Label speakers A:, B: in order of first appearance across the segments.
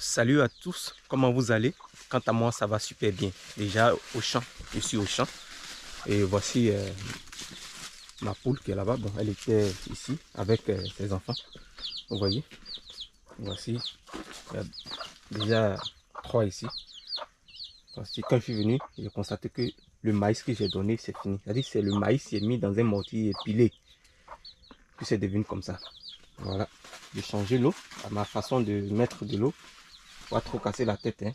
A: Salut à tous, comment vous allez? Quant à moi, ça va super bien. Déjà au champ, je suis au champ. Et voici ma poule qui est là-bas. Bon, elle était ici avec ses enfants. Vous voyez? Voici, il y a déjà 3 ici. Voici, quand je suis venu, j'ai constaté que le maïs que j'ai donné, c'est fini. C'est-à-dire que c'est le maïs qui est mis dans un mortier pilé. Puis c'est devenu comme ça. Voilà. J'ai changé l'eau à ma façon de mettre de l'eau. Pas trop casser la tête, hein.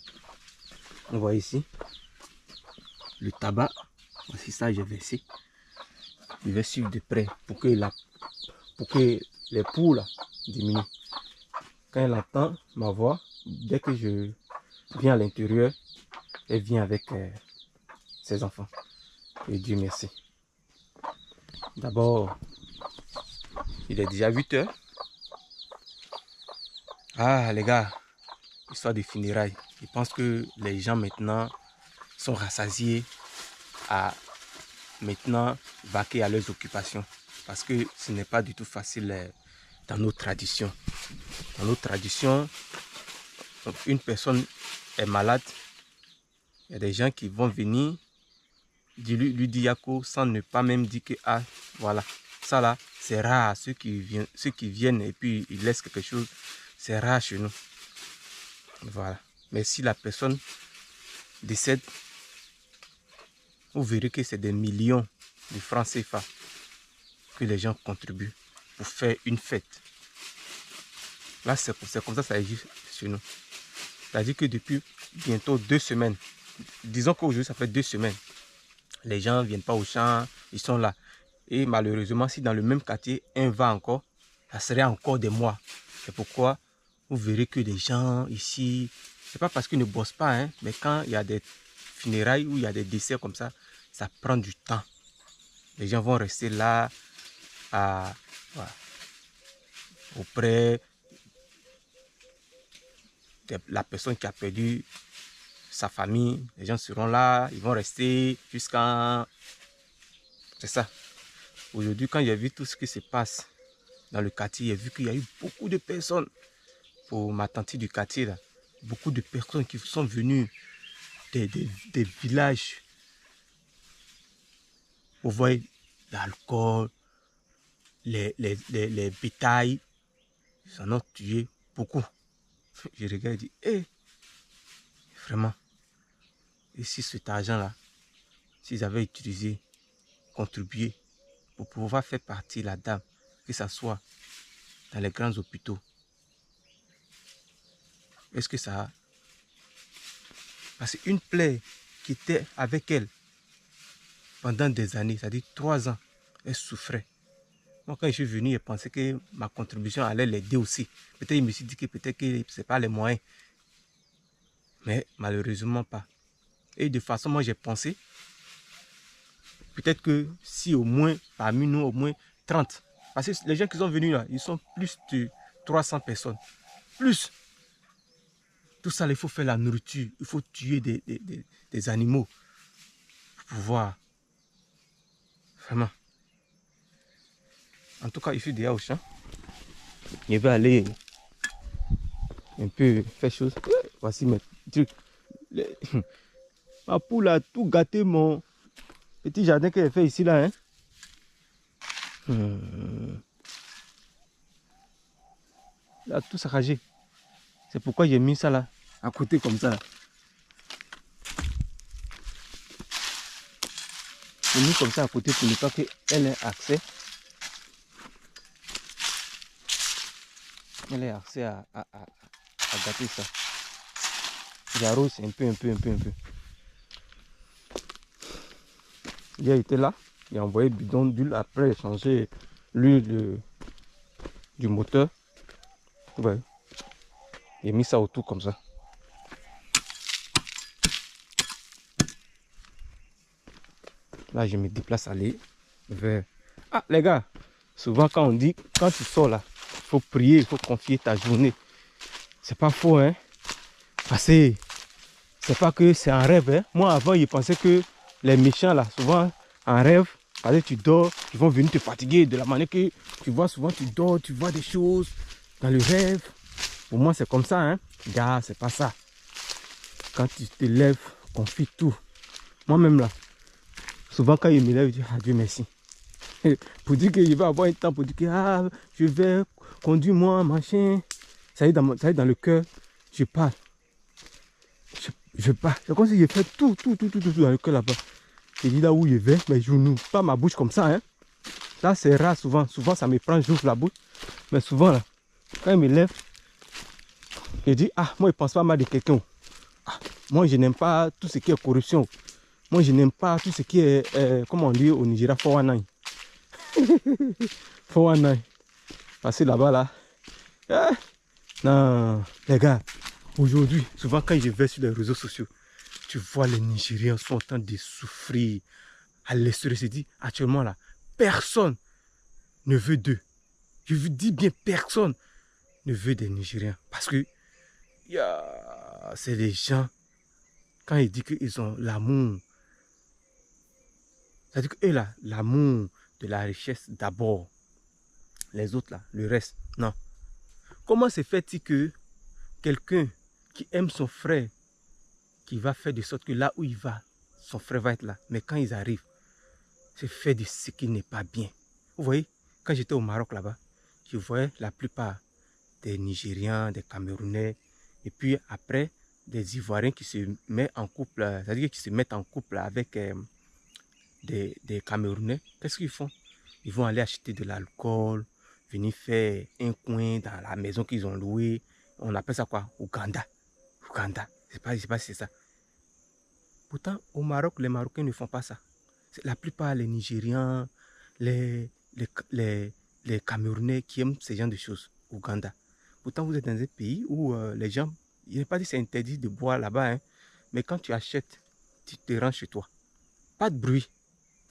A: On voit ici le tabac. Voici ça, j'ai versé. Je vais suivre de près pour que les poules diminuent. Quand elle entend ma voix, dès que je viens à l'intérieur, elle vient avec ses enfants. Et Dieu merci. D'abord, il est déjà 8 heures. Ah les gars, histoire de funérailles. Je pense que les gens maintenant sont rassasiés à maintenant vaquer à leurs occupations. Parce que ce n'est pas du tout facile dans nos traditions. Dans nos traditions, une personne est malade, il y a des gens qui vont venir lui dire Yako sans ne pas même dire que ah voilà, ça là c'est rare, ceux qui viennent et puis ils laissent quelque chose, c'est rare chez nous. Voilà. Mais si la personne décède, vous verrez que c'est des millions de francs CFA que les gens contribuent pour faire une fête. Là, c'est comme ça existe chez nous. C'est-à-dire que depuis bientôt 2 semaines, disons qu'aujourd'hui, ça fait 2 semaines, les gens ne viennent pas au champ, ils sont là. Et malheureusement, si dans le même quartier, un va encore, ça serait encore des mois. C'est pourquoi vous verrez que les gens ici, c'est pas parce qu'ils ne bossent pas, hein, mais quand il y a des funérailles ou il y a des décès comme ça prend du temps. Les gens vont rester là voilà, auprès de la personne qui a perdu sa famille. Les gens seront là, ils vont rester jusqu'à... C'est ça. Aujourd'hui, quand j'ai vu tout ce qui se passe dans le quartier, j'ai vu qu'il y a eu beaucoup de personnes. Pour ma tante du quartier, là, beaucoup de personnes qui sont venues des villages. Vous voyez l'alcool, les bétails, ils en ont tué beaucoup. Je regarde et dis, hé, vraiment, et si cet argent-là, s'ils avaient utilisé, contribué, pour pouvoir faire partie la dame, que ce soit dans les grands hôpitaux, est-ce que ça a... Parce qu'une plaie qui était avec elle pendant des années, c'est-à-dire 3 ans, elle souffrait. Moi, quand je suis venu, je pensais que ma contribution allait l'aider aussi. Peut-être je me suis dit que peut-être que ce n'est pas les moyens. Mais malheureusement pas. Et de façon, moi j'ai pensé, peut-être que si au moins, parmi nous, au moins 30. Parce que les gens qui sont venus là, ils sont plus de 300 personnes. Plus. Tout ça, il faut faire la nourriture. Il faut tuer des animaux. Pour pouvoir. Vraiment. En tout cas, je suis déjà au champ. Je vais aller un peu faire chose. Voici mes trucs. Ma poule a tout gâté mon petit jardin qu'elle fait ici là. Hein. Elle a tout saccagé. C'est pourquoi j'ai mis ça là, à côté comme ça. J'ai mis comme ça à côté pour ne pas qu'elle ait accès. Elle ait accès à gâter ça. J'arrose un peu. Il a été là, il a envoyé le bidon d'huile, après il a changé l'huile du moteur. Ouais. Il a mis ça autour comme ça. Là, je me déplace à aller vers... Ah, les gars, souvent quand on dit, quand tu sors là, il faut prier, il faut confier ta journée. C'est pas faux, hein. Parce que c'est pas que c'est un rêve, hein. Moi, avant, je pensais que les méchants là, souvent, en rêve, parce que tu dors, ils vont venir te fatiguer de la manière que tu vois, souvent tu dors, tu vois des choses dans le rêve. Pour moi, c'est comme ça, hein. Gars, c'est pas ça. Quand tu te lèves, confie tout. Moi-même là, souvent quand il me lève, je dis, ah Dieu merci. Pour dire qu'il va avoir un temps, pour dire que ah, je vais conduire moi, machin. Ça y est, dans le cœur, je parle. Je parle. C'est comme si je fais tout dans le cœur là-bas. Je dis là où je vais, mais je n'ouvre pas ma bouche comme ça, hein. Là, c'est rare souvent. Souvent, ça me prend, j'ouvre la bouche. Mais souvent, là, quand il me lève, je dis, ah, moi, je ne pense pas mal de quelqu'un. Ah, moi, je n'aime pas tout ce qui est corruption. Moi, je n'aime pas tout ce qui est, comment on dit au Nigeria, 419. 419. Parce que là-bas, là, non, les gars, aujourd'hui, souvent quand je vais sur les réseaux sociaux, tu vois les Nigériens sont en train de souffrir à l'extérieur. Je dis, actuellement là, personne ne veut d'eux. Je vous dis bien, personne ne veut des Nigériens. Parce que c'est les gens, quand ils disent qu'ils ont l'amour, c'est-à-dire qu'eux là, l'amour de la richesse d'abord. Les autres là, le reste, non. Comment se fait-il que quelqu'un qui aime son frère, qui va faire de sorte que là où il va, son frère va être là. Mais quand ils arrivent, c'est fait de ce qui n'est pas bien. Vous voyez, quand j'étais au Maroc là-bas, je voyais la plupart des Nigériens, des Camerounais, et puis après, des Ivoiriens qui se mettent en couple, c'est-à-dire qui se mettent en couple avec des Camerounais. Qu'est-ce qu'ils font? Ils vont aller acheter de l'alcool, venir faire un coin dans la maison qu'ils ont louée. On appelle ça quoi? Ouganda. Ouganda. Je ne sais pas si c'est ça. Pourtant, au Maroc, les Marocains ne font pas ça. La plupart, les Nigériens, les Camerounais qui aiment ce genre de choses. Ouganda. Pourtant, vous êtes dans un pays où les gens, il n'est pas dit que c'est interdit de boire là-bas, hein, mais quand tu achètes, tu te rends chez toi. Pas de bruit.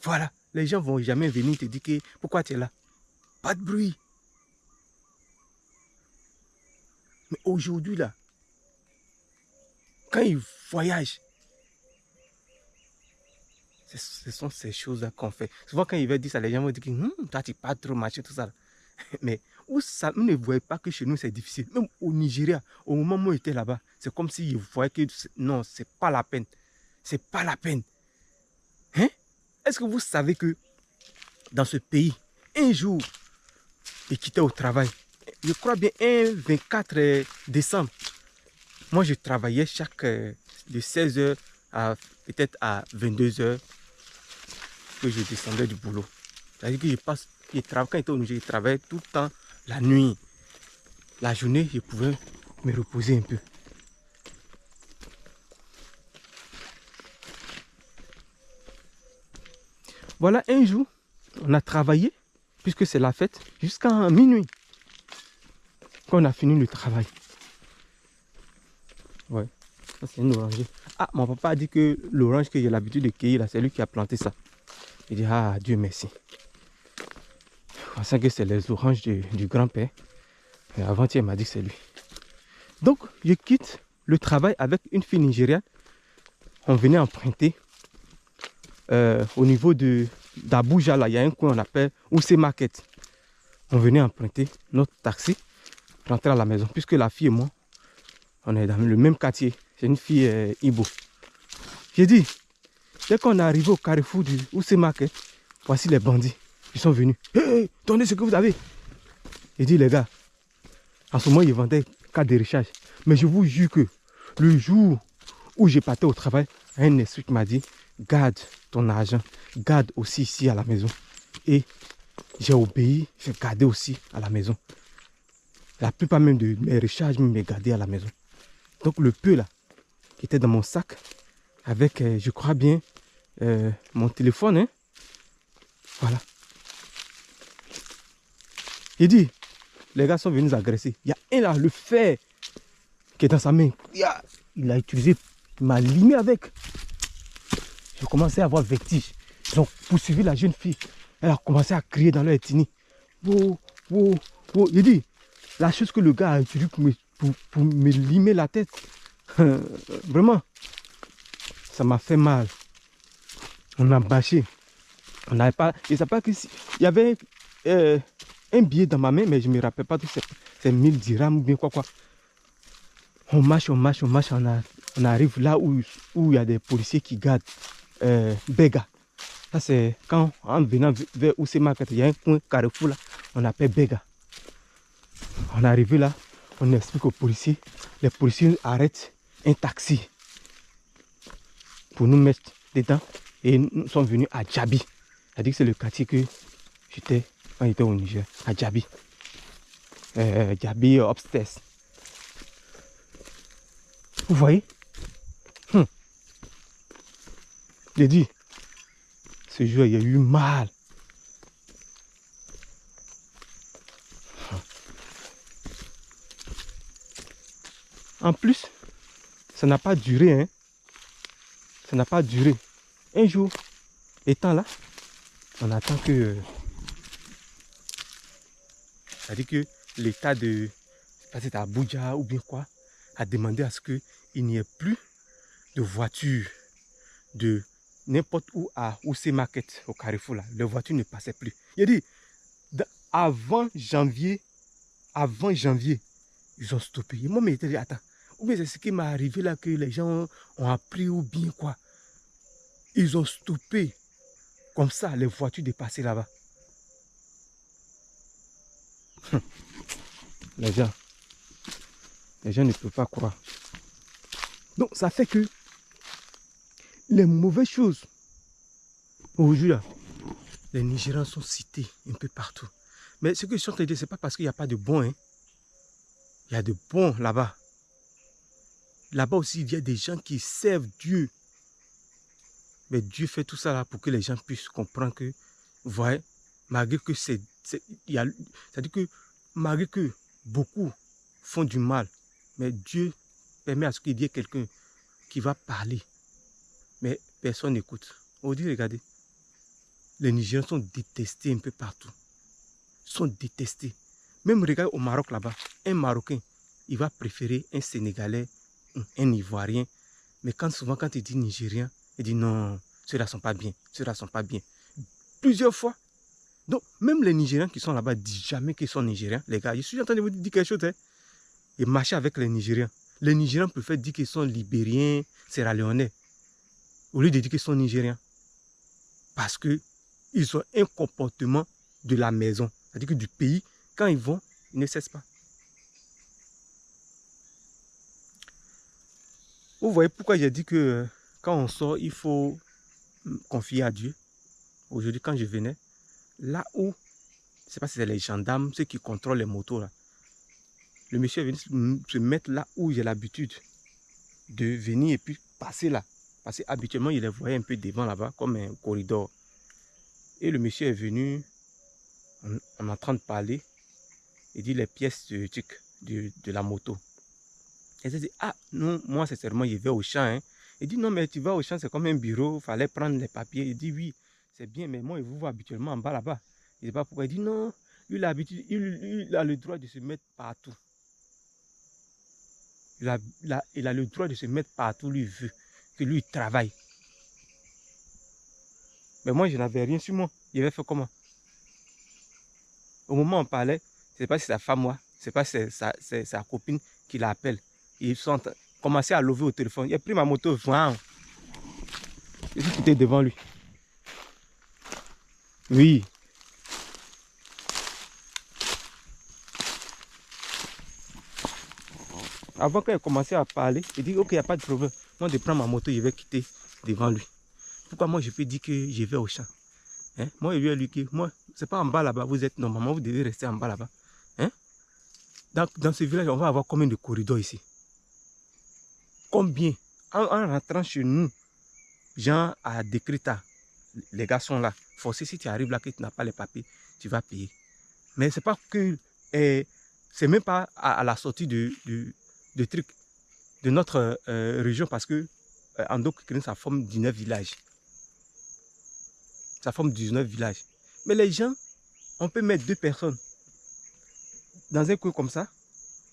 A: Voilà. Les gens ne vont jamais venir te dire que, pourquoi tu es là. Pas de bruit. Mais aujourd'hui, là, quand ils voyagent, ce sont ces choses-là qu'on fait. Souvent, quand ils veulent dire ça, les gens vont dire que toi, tu pas trop marché, tout ça. Mais où ça, vous ne voyez pas que chez nous, c'est difficile. Même au Nigeria, au moment où j'étais là-bas, c'est comme s'ils voyaient que non, c'est pas la peine. C'est pas la peine. Hein? Est-ce que vous savez que dans ce pays, un jour, ils quittaient au travail. Je crois bien un 24 décembre. Moi, je travaillais de 16h à peut-être à 22h que je descendais du boulot. C'est-à-dire que quand j'étais au Niger, je travaillais tout le temps la nuit. La journée, je pouvais me reposer un peu. Voilà, un jour, on a travaillé, puisque c'est la fête, jusqu'à minuit. Quand on a fini le travail. Ouais, ça c'est une oranger. Ah, mon papa a dit que l'orange que j'ai l'habitude de cueillir, c'est lui qui a planté ça. Il dit, ah, Dieu merci. Je pensais que c'est les oranges du grand-père. Mais avant-hier, il m'a dit que c'est lui. Donc, je quitte le travail avec une fille nigériane. On venait emprunter au niveau d'Abuja, là, il y a un coin qu'on appelle Ousé Market. On venait emprunter notre taxi, rentrer à la maison, puisque la fille et moi, on est dans le même quartier. C'est une fille Ibo. J'ai dit, dès qu'on est arrivé au carrefour du Ousé Market, voici les bandits. Ils sont venus. Hey, donnez ce que vous avez. J'ai dit, les gars, en ce moment, ils vendaient carte de recharge. Mais je vous jure que le jour où je partais au travail, un esprit m'a dit, garde ton argent, garde aussi ici à la maison. Et j'ai obéi, j'ai gardé aussi à la maison. La plupart même de mes recharges, me gardaient à la maison. Donc le peu là, qui était dans mon sac, avec, je crois bien, mon téléphone, hein. Voilà. Il dit, les gars sont venus agresser. Il y a un là, le fer qui est dans sa main. Il a utilisé, il m'a limé avec. J'ai commencé à avoir vertige. Ils ont poursuivi la jeune fille. Elle a commencé à crier dans leur ethnie. Wow, wow, wow. Il dit, la chose que le gars a utilisée pour me limer la tête, vraiment, ça m'a fait mal. On a bâché. On n'avait pas. Je ne sais pas que si. Il y avait un billet dans ma main, mais je ne me rappelle pas tout. C'est 1000 dirhams ou bien quoi. On marche, on arrive là où il y a des policiers qui gardent Bega. Ça c'est quand en venant vers où c'est marqué, il y a un coin carrefour là, on appelle Bega. On est arrivé là, on explique aux policiers, les policiers arrêtent un taxi pour nous mettre dedans et nous sommes venus à Djabi. C'est-à-dire que c'est le quartier que j'étais quand j'étais au Niger, à Djabi. Djabi upstairs. Vous voyez? J'ai dit, ce jour il y a eu mal. En plus, ça n'a pas duré, hein. Ça n'a pas duré. Un jour, étant là, on attend que... c'est-à-dire que l'état de... c'est à Abuja ou bien quoi, a demandé à ce qu'il n'y ait plus de voitures de n'importe où à Wuse Market, au Carrefour là. Les voitures ne passaient plus. Il a dit, avant janvier, ils ont stoppé. Et moi, je me disais, attends, ou bien c'est ce qui m'est arrivé là que les gens ont appris ou bien quoi. Ils ont stoppé comme ça les voitures de passer là-bas. Les gens ne peuvent pas croire. Donc ça fait que les mauvaises choses, aujourd'hui, les Nigérians sont cités un peu partout. Mais ce que je suis en train de dire, ce n'est pas parce qu'il n'y a pas de bons. Hein. Il y a de bons là-bas. Là-bas aussi, il y a des gens qui servent Dieu. Mais Dieu fait tout ça là pour que les gens puissent comprendre que, vous voyez, malgré que c'est-à-dire que malgré que beaucoup font du mal, mais Dieu permet à ce qu'il y ait quelqu'un qui va parler. Mais personne n'écoute. Aujourd'hui, regardez, les Nigériens sont détestés un peu partout. Ils sont détestés. Même regardez au Maroc là-bas, un Marocain, il va préférer un Sénégalais, un Ivoirien. Mais souvent quand il dit Nigérien, il dit non, ceux-là ne sont pas bien, ceux-là ne sont pas bien. Plusieurs fois. Donc, même les Nigériens qui sont là-bas disent jamais qu'ils sont Nigériens. Les gars, je suis en train de vous dire quelque chose. Hein. Et marcher avec les Nigériens. Les Nigériens préfèrent dire qu'ils sont Libériens, Sierra-Léonais, au lieu de dire qu'ils sont Nigériens. Parce qu'ils ont un comportement de la maison. C'est-à-dire que du pays, quand ils vont, ils ne cessent pas. Vous voyez pourquoi j'ai dit que quand on sort, il faut confier à Dieu. Aujourd'hui, quand je venais, là où, je ne sais pas si c'est les gendarmes, ceux qui contrôlent les motos là, le monsieur est venu se mettre là où j'ai l'habitude de venir et puis passer là. Parce qu'habituellement, il les voyait un peu devant là-bas, comme un corridor. Et le monsieur est venu, on est en train de parler, il dit les pièces de la moto. Et j'ai dit, ah non, moi sincèrement, je vais au champ. Hein. Il dit, non, mais tu vas au champ, c'est comme un bureau, il fallait prendre les papiers. Il dit, oui, c'est bien, mais moi, je vous vois habituellement en bas là-bas. Je ne sais pas pourquoi. Il dit, non, lui, il a le droit de se mettre partout. Il a le droit de se mettre partout, lui, veut que lui, il travaille. Mais moi, je n'avais rien sur moi. Il avait fait comment? Au moment où on parlait, je ne sais pas si c'est sa femme, moi, je ne sais pas si c'est sa copine qui l'appelle. Ils sont commencé à lever au téléphone. Il a pris ma moto, wow. Je suis quitté devant lui. Oui. Avant qu'elle commençait à parler, il dit, ok, il n'y a pas de problème. Moi, je prends ma moto, je vais quitter devant lui. Pourquoi moi, je peux dire que je vais au champ? Hein? Moi, je lui ai dit que moi, c'est pas en bas là-bas, vous êtes normalement, vous devez rester en bas là-bas. Hein? Dans ce village, on va avoir combien de corridors ici? Combien? En rentrant chez nous, Jean a décrit ça. Les gars sont là. Forcé, si tu arrives là que tu n'as pas les papiers, tu vas payer. Mais c'est pas que... c'est même pas à la sortie de truc de notre région parce que Ando Kikrin, ça forme 19 villages. Ça forme 19 villages. Mais les gens, on peut mettre 2 personnes dans un coin comme ça.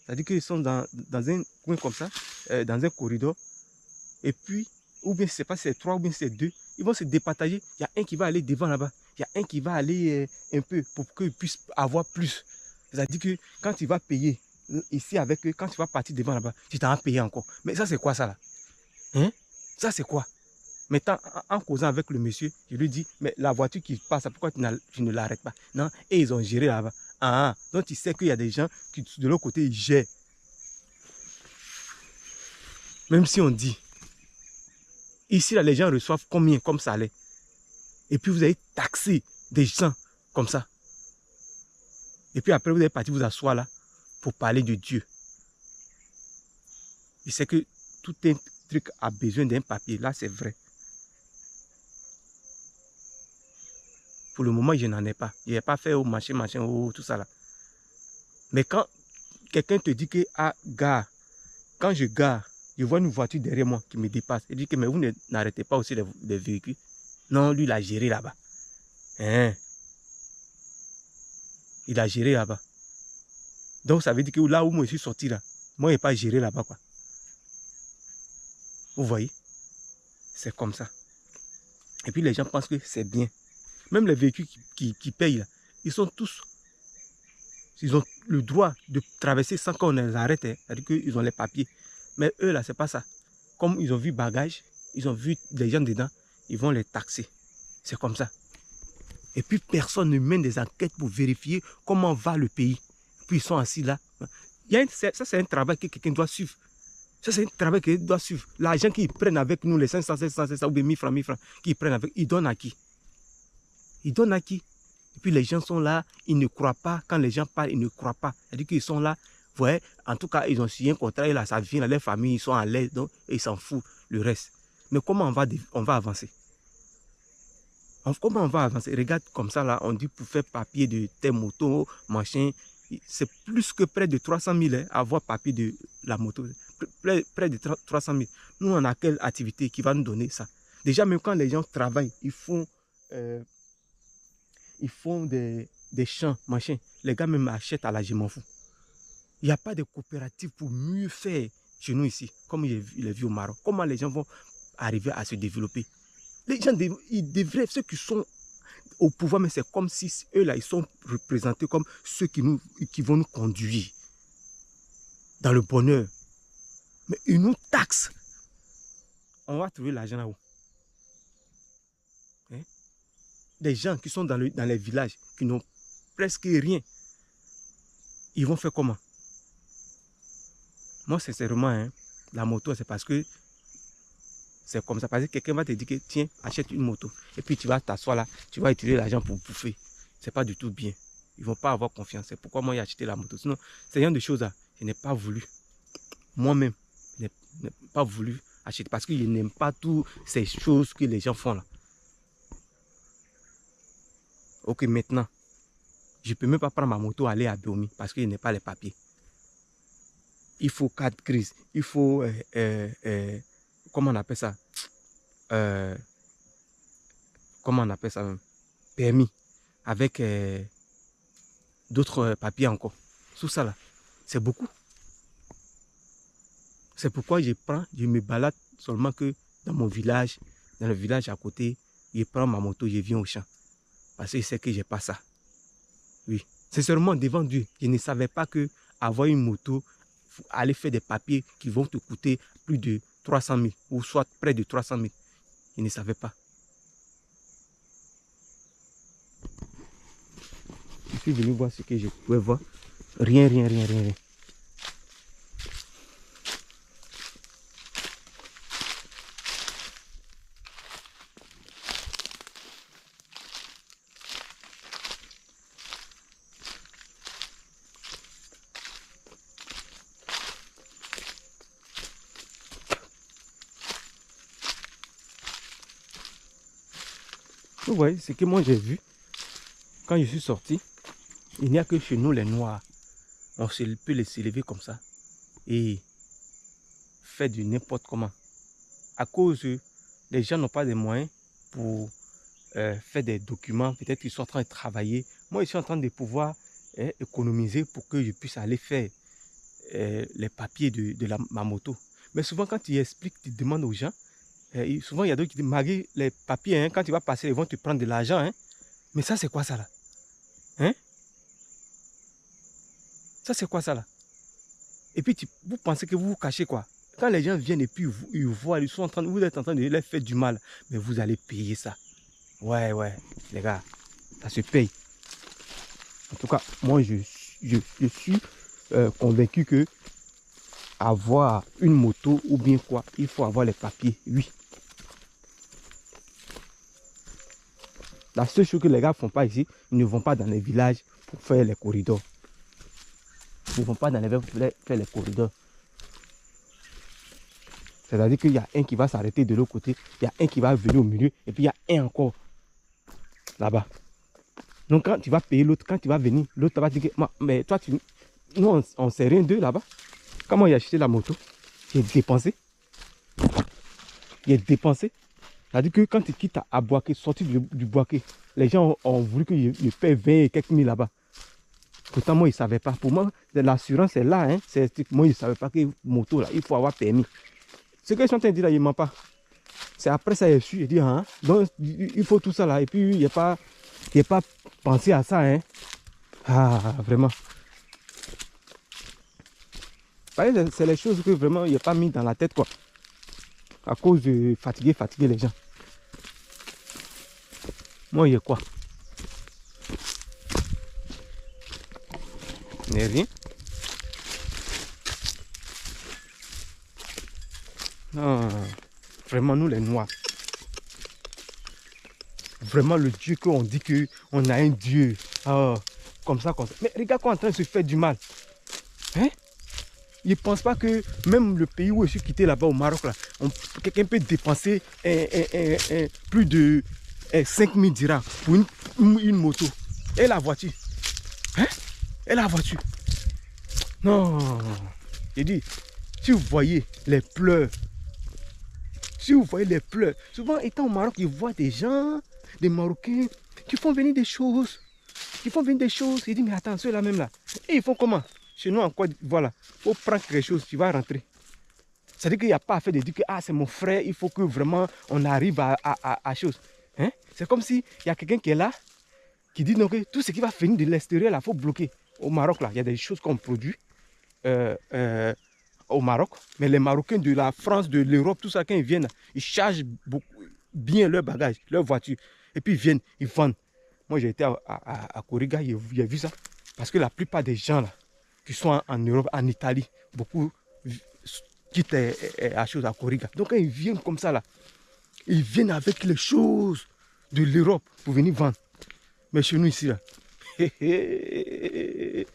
A: C'est-à-dire qu'ils sont dans un coin comme ça, dans un corridor. Et puis, ou bien c'est pas c'est 3 ou bien c'est 2, ils vont se départager. Il y a un qui va aller devant là-bas. Il y a un qui va aller un peu pour qu'ils puissent avoir plus. C'est-à-dire que quand il va payer, ici avec eux, quand tu vas partir devant là-bas, tu t'en as payé encore. Mais ça, c'est quoi ça là? Hein? Ça, c'est quoi? Maintenant, en causant avec le monsieur, je lui dis, mais la voiture qui passe, pourquoi tu ne l'arrêtes pas? Non, et ils ont géré là-bas. Ah, donc tu sais qu'il y a des gens qui, de l'autre côté, ils gèrent. Même si on dit, ici, là, les gens reçoivent combien comme salaire? Et puis, vous avez taxé des gens comme ça. Et puis après, vous êtes parti vous asseoir là pour parler de Dieu. Je sais que tout un truc a besoin d'un papier. Là, c'est vrai. Pour le moment, je n'en ai pas. Je n'ai pas fait au machin, tout ça là. Mais quand quelqu'un te dit que, ah, gare, quand je gare, je vois une voiture derrière moi qui me dépasse. Il dit que, mais vous n'arrêtez pas aussi les véhicules. Non, lui, il a géré là-bas. Hein? Il a géré là-bas. Donc, ça veut dire que là où je suis sorti là, moi, je n'ai pas géré là-bas, quoi. Vous voyez? C'est comme ça. Et puis, les gens pensent que c'est bien. Même les véhicules qui payent, là, ils sont tous... Ils ont le droit de traverser sans qu'on les arrête. Hein. C'est-à-dire qu'ils ont les papiers. Mais eux, là, c'est pas ça. Comme ils ont vu bagages, ils ont vu les gens dedans, ils vont les taxer. C'est comme ça. Et puis, personne ne mène des enquêtes pour vérifier comment va le pays. Puis, ils sont assis là. Ça, c'est un travail que quelqu'un doit suivre. Ça, c'est un travail que quelqu'un doit suivre. L'argent qu'ils prennent avec nous, les 500, 700, 700 ou bien 1000 francs, qu'ils prennent avec, ils donnent à qui? Ils donnent à qui? Et puis les gens sont là, ils ne croient pas. Quand les gens parlent, ils ne croient pas. C'est-à-dire qu'ils sont là, vous voyez, en tout cas, ils ont signé un contrat, et là, ça vient, leur famille, ils sont à l'aise, donc ils s'en foutent, le reste. Mais comment on va avancer? Comment on va avancer? Regarde comme ça, là, on dit pour faire papier de tes motos, machin, c'est plus que près de 300 000 hein, avoir papier de la moto. Près de 300 000. Nous, on a quelle activité qui va nous donner ça? Déjà, même quand les gens travaillent, ils font des champs, machin. Les gars même achètent à la je m'en fous. Il n'y a pas de coopérative pour mieux faire chez nous ici, comme il est vu au Maroc. Comment les gens vont arriver à se développer? Les gens, ils devraient, ceux qui sont au pouvoir, mais c'est comme si eux là, ils sont représentés comme ceux qui vont nous conduire dans le bonheur. Mais ils nous taxent. On va trouver l'argent là-haut. Hein? Des gens qui sont dans les villages, qui n'ont presque rien, ils vont faire comment? Moi, sincèrement, hein, la moto, c'est parce que c'est comme ça. Parce que quelqu'un va te dire que tiens, achète une moto. Et puis tu vas t'asseoir là, tu vas utiliser l'argent pour bouffer. C'est pas du tout bien. Ils ne vont pas avoir confiance. C'est pourquoi moi j'ai acheté la moto. Sinon, c'est rien de choses là. Je n'ai pas voulu. Moi-même, je n'ai pas voulu acheter. Parce que je n'aime pas toutes ces choses que les gens font là. Ok, maintenant, je ne peux même pas prendre ma moto et aller à Diomi parce que je n'ai pas les papiers. Il faut 4 crises. Il faut, comment on appelle ça? Comment on appelle ça même? Permis. Avec d'autres papiers encore. Tout ça là, c'est beaucoup. C'est pourquoi je me balade seulement que dans mon village, dans le village à côté, je prends ma moto, je viens au champ. Parce que je sais que je n'ai pas ça. Oui. C'est seulement devant Dieu. Je ne savais pas que avoir une moto, aller faire des papiers qui vont te coûter plus de 300 000 ou soit près de 300 000. Je ne savais pas. Je suis venu voir ce que je pouvais voir. Rien. Vous voyez, ce que moi j'ai vu quand je suis sorti, il n'y a que chez nous les Noirs. On peut les s'élever comme ça et faire du n'importe comment. À cause, les gens n'ont pas de moyens pour faire des documents. Peut-être qu'ils sont en train de travailler. Moi, je suis en train de pouvoir économiser pour que je puisse aller faire les papiers de ma moto. Mais souvent, quand tu expliques, tu demandes aux gens, souvent, il y a d'autres qui disent, malgré les papiers, hein, quand tu vas passer, ils vont te prendre de l'argent. Hein. Mais ça, c'est quoi ça là? Hein? Ça, c'est quoi ça là? Et puis vous pensez que vous vous cachez quoi? Quand les gens viennent et puis ils voient, vous êtes en train de leur faire du mal, mais vous allez payer ça. Ouais, les gars, ça se paye. En tout cas, moi, je suis convaincu que avoir une moto ou bien quoi, il faut avoir les papiers, oui. La seule chose que les gars ne font pas ici, ils ne vont pas dans les villages pour faire les corridors. Ils ne vont pas dans les villages pour faire les corridors. C'est-à-dire qu'il y a un qui va s'arrêter de l'autre côté, il y a un qui va venir au milieu, et puis il y a un encore là-bas. Donc quand tu vas payer l'autre, quand tu vas venir, l'autre va te dire, mais toi, nous, on ne sait rien d'eux là-bas. Comment il a acheté la moto? Il est dépensé. Il est dépensé. C'est-à-dire que quand tu quittes à Boaké, sortir du Boaké, les gens ont voulu que je paye 20 et quelques mille là-bas. Pourtant, moi, ils ne savaient pas. Pour moi, l'assurance est là. Hein. Moi, ils ne savaient pas que moto, là, il faut avoir permis. Ce que je suis en train de dire là, il ne ment pas. C'est après ça, je suis, je dis, hein, donc il faut tout ça là. Et puis, il n'y a pas pensé à ça. Hein. Ah, vraiment. C'est les choses que vraiment, il n'y a pas mis dans la tête, quoi. À cause de fatiguer les gens. Moi, il y a quoi? Il n'y a rien. Non, vraiment, nous les Noirs. Vraiment, le Dieu qu'on dit qu'on a un Dieu. Oh, comme ça. Mais regarde qu'on est en train de se faire du mal. Hein? Ils ne pensent pas que même le pays où je suis quitté là-bas au Maroc, là, quelqu'un peut dépenser plus de 5 000 dirhams pour une moto. Et la voiture. Hein? Et la voiture. Non. J'ai dit, si vous voyez les pleurs, souvent étant au Maroc, ils voient des gens, des Marocains, qui font venir des choses. Ils disent, mais attends, ceux-là même là. Et ils font comment? Chez nous, en Côte d'Ivoire, voilà, il faut prendre quelque chose, tu vas rentrer. C'est-à-dire qu'il n'y a pas à faire de dire que c'est mon frère, il faut que vraiment on arrive à chose. Hein? C'est comme s'il y a quelqu'un qui est là, qui dit non, que tout ce qui va venir de l'extérieur, il faut bloquer. Au Maroc, là, il y a des choses qu'on produit au Maroc, mais les Marocains de la France, de l'Europe, tout ça, quand ils viennent, ils chargent bien leurs bagages, leurs voitures, et puis ils viennent, ils vendent. Moi, j'ai été à Kuriga, j'ai vu ça, parce que la plupart des gens là, qui sont en Europe, en Italie, beaucoup quittent à chose à Kuriga. Donc quand ils viennent comme ça là, ils viennent avec les choses de l'Europe pour venir vendre. Mais chez nous ici là, les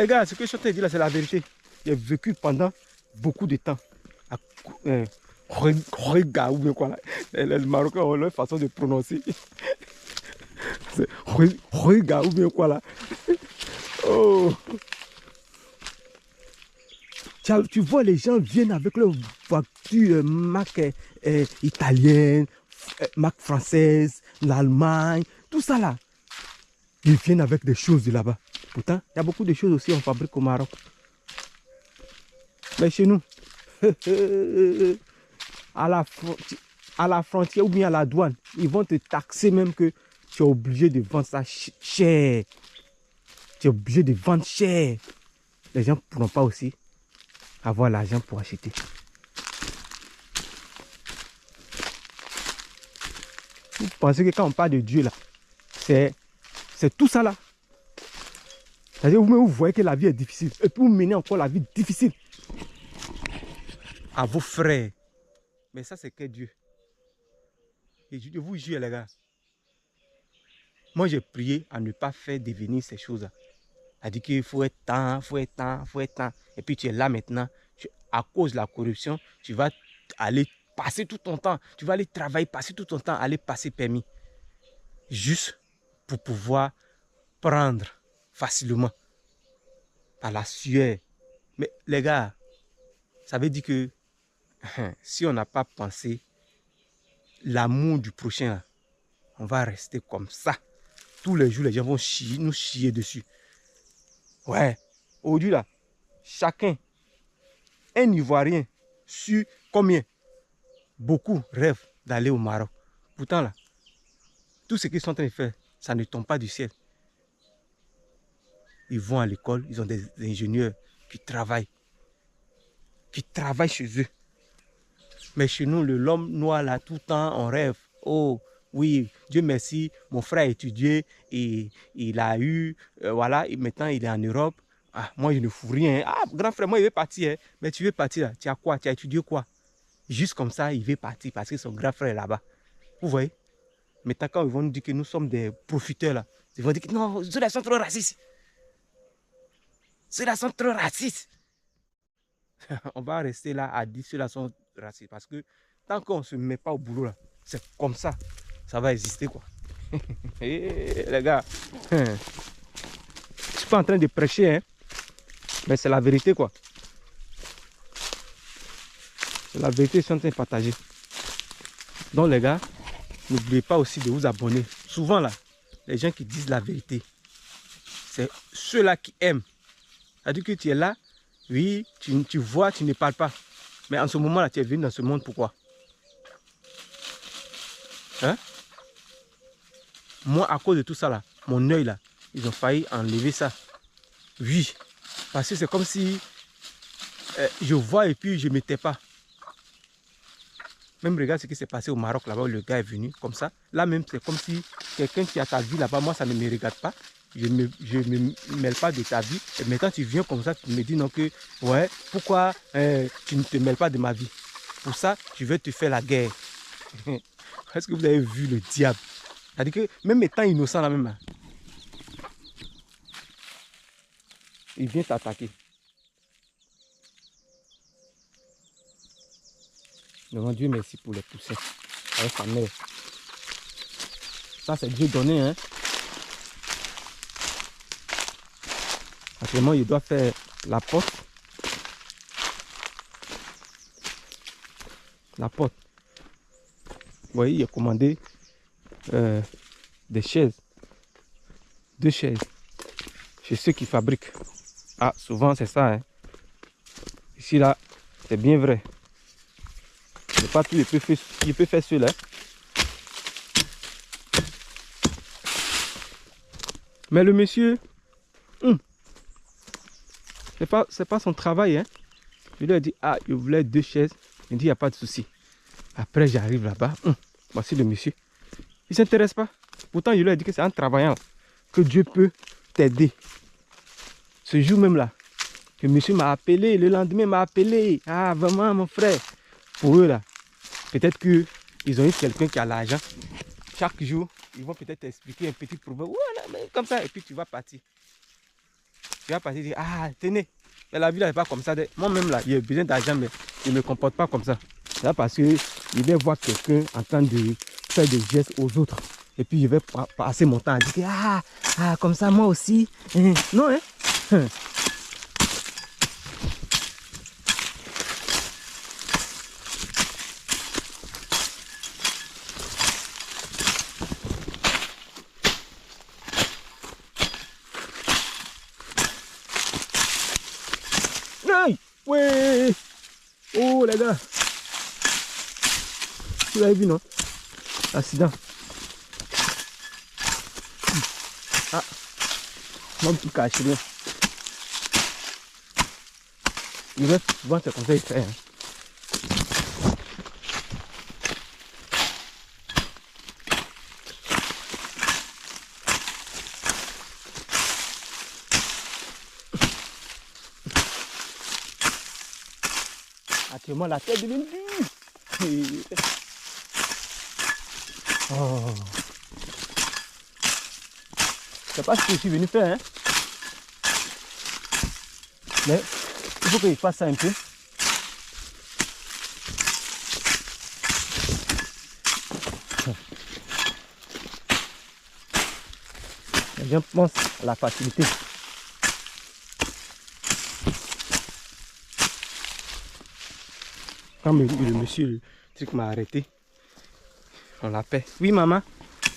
A: gars, ce que je suis en train de dire là, c'est la vérité. J'ai vécu pendant beaucoup de temps à Kuriga ou bien quoi là. Les Marocains ont leur façon de prononcer. C'est Kuriga ou bien quoi là. Oh. Tu vois, les gens viennent avec leurs voitures marque italienne, marque française, l'Allemagne, tout ça là. Ils viennent avec des choses de là-bas. Pourtant, il y a beaucoup de choses aussi qu'on fabrique au Maroc. Mais chez nous, à la frontière ou bien à la douane, ils vont te taxer même que tu es obligé de vendre ça cher. Tu es obligé de vendre cher. Les gens ne pourront pas aussi avoir l'argent pour acheter. Vous pensez que quand on parle de Dieu là, c'est tout ça là. C'est-à-dire vous voyez que la vie est difficile. Et puis vous menez encore la vie difficile à vos frères. Mais ça c'est que Dieu. Et je vous jure les gars. Moi j'ai prié à ne pas faire devenir ces choses-là. C'est-à-dire qu'il faut être temps. Et puis tu es là maintenant. À cause de la corruption, tu vas aller passer tout ton temps. Tu vas aller travailler, passer tout ton temps, aller passer permis. Juste pour pouvoir prendre facilement par la sueur. Mais les gars, ça veut dire que si on n'a pas pensé l'amour du prochain, on va rester comme ça. Tous les jours, les gens vont nous chier dessus. Ouais, aujourd'hui là, chacun, un Ivoirien, sur combien? Beaucoup rêvent d'aller au Maroc. Pourtant là, tout ce qu'ils sont en train de faire, ça ne tombe pas du ciel. ils vont à l'école, ils ont des ingénieurs qui travaillent chez eux. Mais chez nous, l'homme noir, là, tout le temps, on rêve. Oh, oui, Dieu merci, mon frère a étudié et il a eu, voilà, et maintenant il est en Europe. Ah, moi, je ne fous rien. Ah, grand frère, moi, il veut partir. Hein. Mais tu veux partir, là, tu as quoi? Tu as étudié quoi? Juste comme ça, il veut partir parce que son grand frère est là-bas. Vous voyez? Maintenant, quand ils vont nous dire que nous sommes des profiteurs, là, ils vont dire que non, ceux-là sont trop racistes. Ceux-là sont trop racistes. On va rester là à dire ceux-là sont racistes parce que tant qu'on ne se met pas au boulot, là, c'est comme ça. Ça va exister, quoi. Et les gars, je ne suis pas en train de prêcher, hein, mais c'est la vérité, quoi. C'est la vérité, je suis en train de partager. Donc, les gars, n'oubliez pas aussi de vous abonner. Souvent, là, les gens qui disent la vérité, c'est ceux-là qui aiment. C'est-à-dire que tu es là, oui, tu vois, tu ne parles pas. Mais en ce moment-là, tu es venu dans ce monde, pourquoi? Hein? Moi, à cause de tout ça, là, mon œil, là, ils ont failli enlever ça. Oui, parce que c'est comme si je vois et puis je ne m'étais pas. Même regarde ce qui s'est passé au Maroc, là-bas, où le gars est venu, comme ça. Là même, c'est comme si quelqu'un qui a ta vie là-bas, moi, ça ne me regarde pas. Je ne me mêle pas de ta vie. Et maintenant, tu viens comme ça, tu me dis non que, ouais, pourquoi tu ne te mêles pas de ma vie? Pour ça, tu veux te faire la guerre. Est-ce que vous avez vu le diable? C'est-à-dire que même étant innocent là même, il vient t'attaquer. Devant Dieu merci pour les poussins. Avec sa mère. Ça c'est Dieu donné, hein. Actuellement, il doit faire la porte. La porte. Vous voyez, il a commandé des chaises. 2 chaises. Chez ceux qui fabriquent. Ah, souvent c'est ça, hein. Ici là, c'est bien vrai. C'est pas tout, il peut faire cela. Mais le monsieur, c'est pas son travail, hein. Je lui ai dit, ah, je voulais 2 chaises. Il dit, il n'y a pas de souci. Après, j'arrive là-bas. Voici le monsieur. Il ne s'intéresse pas. Pourtant, je lui ai dit que c'est en travaillant que Dieu peut t'aider. Ce jour même là, le monsieur m'a appelé, le lendemain m'a appelé. Ah, vraiment, mon frère. Pour eux là, peut-être qu'ils ont eu quelqu'un qui a l'argent. Chaque jour, ils vont peut-être t'expliquer un petit problème. Voilà, mais comme ça, et puis tu vas partir. Tu vas partir et dire, ah, tenez, mais la vie là n'est pas comme ça. Moi-même là, j'ai besoin d'argent, mais je ne me comporte pas comme ça. C'est parce que je vais voir quelqu'un en train de faire des gestes aux autres. Et puis je vais passer mon temps à dire, ah, comme ça, moi aussi. Non, hein? Aïe! Ouais! Oh les gars! Vous l'avez vu, non? Accident. Ah! Mon petit cache bien. Il reste souvent c'est comme ça il fait. Hein. Actuellement la tête devient dure. Oh. Je sais pas ce que je suis venu faire, hein. Mais il faut qu'il fasse ça un peu. Les gens pensent à la facilité. Quand le monsieur, le truc m'a arrêté, on l'appelle. Oui, maman.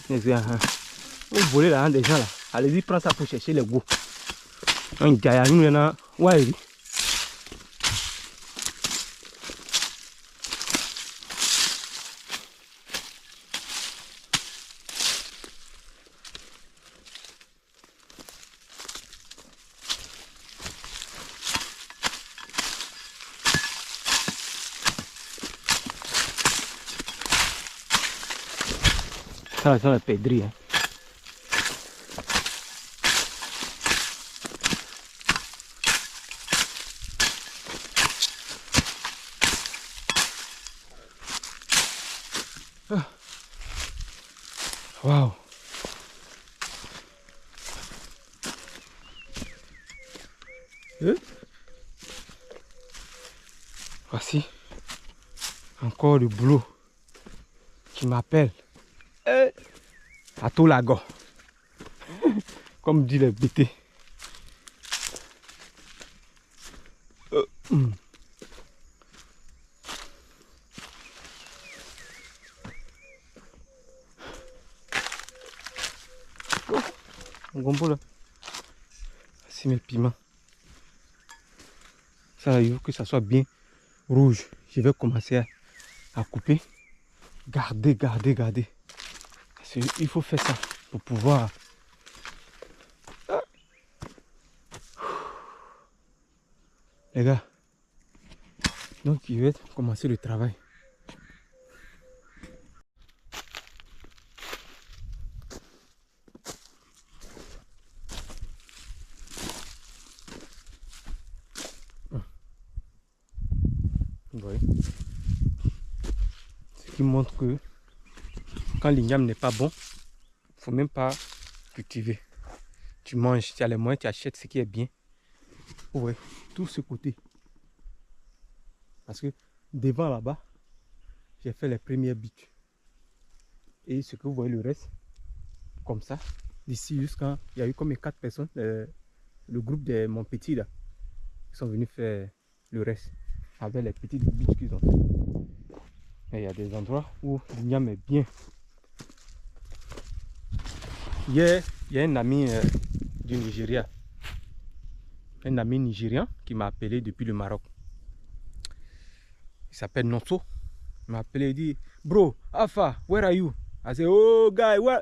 A: Vous volez l'argent des gens là. Allez-y, prends ça pour chercher les goûts. Un gars, il y en a. Ouais, Ça, c'est la perdrix. Hein. Waouh. Voici encore le boulot qui m'appelle à tout lago, comme dit le BT. Un gombo là. C'est mes piments. Ça, il faut que ça soit bien rouge. Je vais commencer à couper. Garder. Il faut faire ça pour pouvoir. Les gars, donc je vais commencer le travail. Vous voyez, ce qui montre que quand l'igname n'est pas bon, il ne faut même pas cultiver. Tu manges, tu as les moyens, tu achètes ce qui est bien. Ouais, tout ce côté. Parce que devant là-bas, j'ai fait les premières bites. Et ce que vous voyez le reste, comme ça, d'ici jusqu'à, il y a eu comme 4 personnes, le groupe de mon petit là, ils sont venus faire le reste avec les petites bites qu'ils ont fait. Et il y a des endroits où l'igname est bien. Hier, il y a un ami du Nigeria, un ami nigérian qui m'a appelé depuis le Maroc. Il s'appelle Nonso. Il m'a appelé et dit, bro, Alpha, where are you? I said, oh guy, what?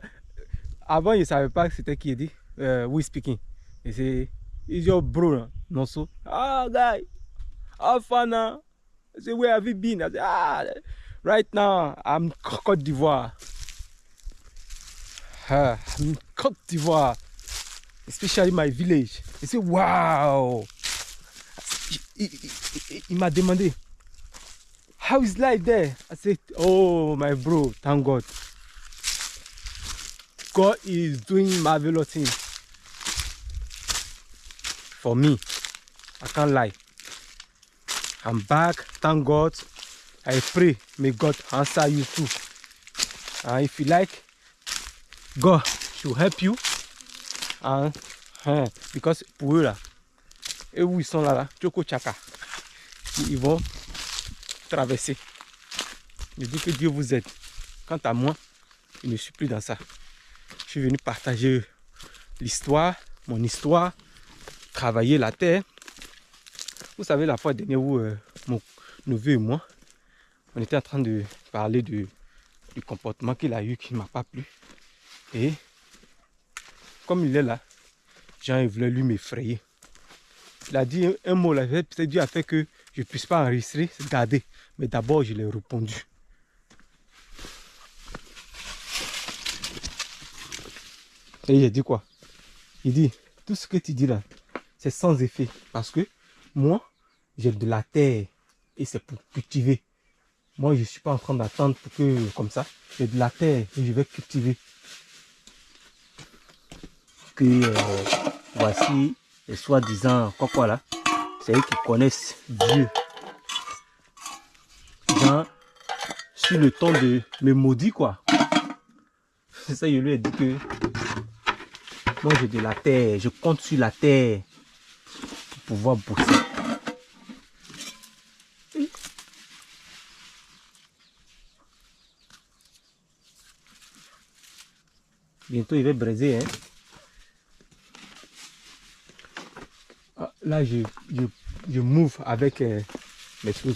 A: Avant, il ne savait pas c'était qui. Il dit, we speaking. Il dit, is your bro, Nonso? Ah, guy, Alpha now. I said, where have you been? I said, right now, I'm Côte d'Ivoire. I'm Côte d'Ivoire. Especially my village. He said, wow. Il m'a demandé, how is life there? I said, oh my bro, thank God. God is doing marvelous things for me. I can't lie. I'm back, thank God. I pray, may God answer you too. And if you like, God should help you. And, because pour eux là, et où ils sont là, Choco Chaka, ils vont traverser. Je dis que Dieu vous aide. Quant à moi, je ne suis plus dans ça. Je suis venu partager l'histoire, mon histoire, travailler la terre. Vous savez, la fois dernière où mon neveu et moi, on était en train de parler du comportement qu'il a eu qui ne m'a pas plu. Et comme il est là, Jean voulait lui m'effrayer. Il a dit un mot là, peut-être Dieu a fait que je ne puisse pas enregistrer, garder. Mais d'abord, je l'ai répondu. Et il a dit quoi? Il dit, tout ce que tu dis là, c'est sans effet. Parce que moi, j'ai de la terre et c'est pour cultiver. Moi, je ne suis pas en train d'attendre pour que, comme ça, j'ai de la terre et je vais cultiver. Que voici les soi-disant quoi là, c'est eux qui connaissent Dieu. Dans, sur le ton de me maudit quoi. C'est ça, je lui ai dit que moi j'ai de la terre, je compte sur la terre pour pouvoir bosser. Bientôt il va briser, hein. Ah, là je move avec mes choses.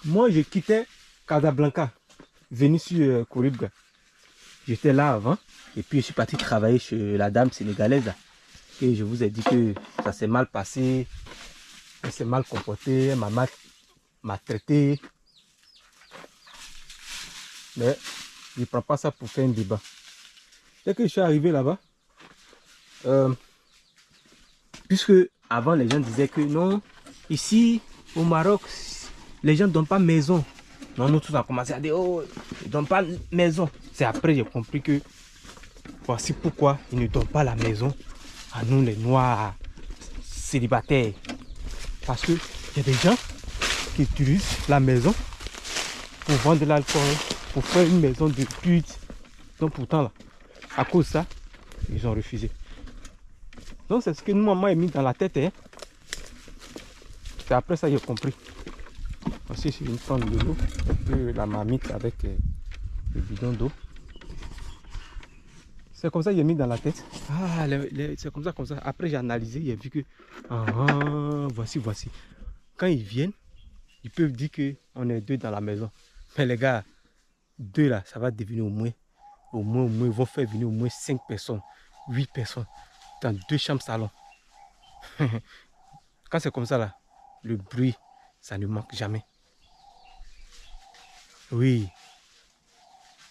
A: Moi je quittais Casablanca, venu sur Coribga. J'étais là avant et puis je suis parti travailler chez la dame sénégalaise. Et je vous ai dit que ça s'est mal passé. Elle s'est mal comportée, elle m'a traité. Mais je ne prends pas ça pour faire un débat. Dès que je suis arrivé là-bas, puisque avant les gens disaient que non, ici au Maroc, les gens ne donnent pas maison. Non, nous tous on a commencé à dire, oh, ils ne donnent pas maison. C'est après j'ai compris que voici pourquoi ils ne donnent pas la maison à nous les Noirs célibataires. Parce qu'il y a des gens qui utilisent la maison pour vendre de l'alcool, pour faire une maison de pute. Donc pourtant, là, à cause de ça, ils ont refusé. Donc c'est ce que nous, maman, a mis dans la tête. Hein. C'est après ça que j'ai compris. Aussi, je vais prendre de l'eau, un peu la marmite avec le bidon d'eau. C'est comme ça que j'ai mis dans la tête. Ah, c'est comme ça, comme ça. Après, j'ai analysé, j'ai vu que, voici. Quand ils viennent, ils peuvent dire qu'on est deux dans la maison. Mais les gars, deux là, ça va devenir au moins, ils vont faire venir au moins 5 personnes, 8 personnes dans 2 chambres salon. Quand c'est comme ça là, le bruit, ça ne manque jamais. Oui,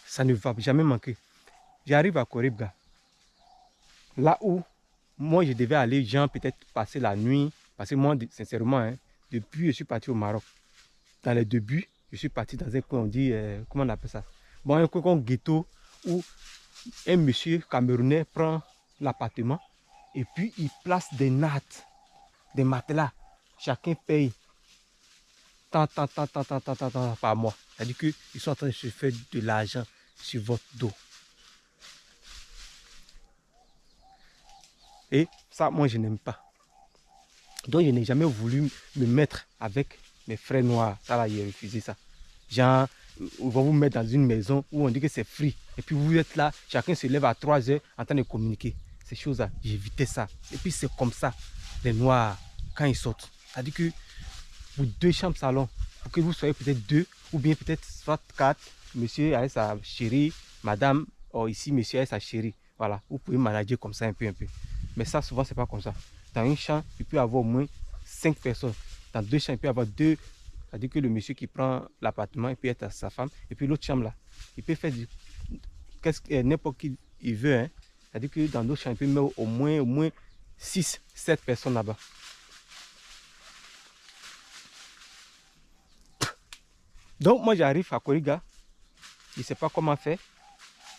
A: ça ne va jamais manquer. J'arrive à Koribga, là où moi je devais aller, genre peut-être passer la nuit, parce que moi, sincèrement, hein, depuis je suis parti au Maroc, dans les débuts, je suis parti dans un coin, on dit, comment on appelle ça? Bon, un coin comme ghetto, où un monsieur camerounais prend l'appartement et puis il place des nattes, des matelas. Chacun paye tant par mois. C'est-à-dire qu'ils sont en train de se faire de l'argent sur votre dos. Et ça, moi, je n'aime pas. Donc, je n'ai jamais voulu me mettre avec mes frères noirs. Ça, là, j'ai refusé ça. Genre, on va vous mettre dans une maison où on dit que c'est free. Et puis, vous êtes là, chacun se lève à 3 heures en train de communiquer. Ces choses-là, j'évitais ça. Et puis, c'est comme ça, les noirs, quand ils sortent. C'est-à-dire que pour 2 chambres salon, pour que vous soyez peut-être 2, ou bien peut-être soit 4, monsieur avec sa chérie, madame, ou ici, monsieur avec sa chérie. Voilà, vous pouvez manager comme ça un peu. Mais ça, souvent, c'est pas comme ça. Dans une chambre, il peut y avoir au moins 5 personnes. Dans 2 chambres, il peut y avoir 2. C'est-à-dire que le monsieur qui prend l'appartement, il peut être sa femme. Et puis l'autre chambre là, il peut faire n'importe qui il veut. Hein. C'est-à-dire que dans d'autres chambres, il peut mettre au moins 6, 7 personnes là-bas. Donc moi j'arrive à Koribga, je ne sais pas comment faire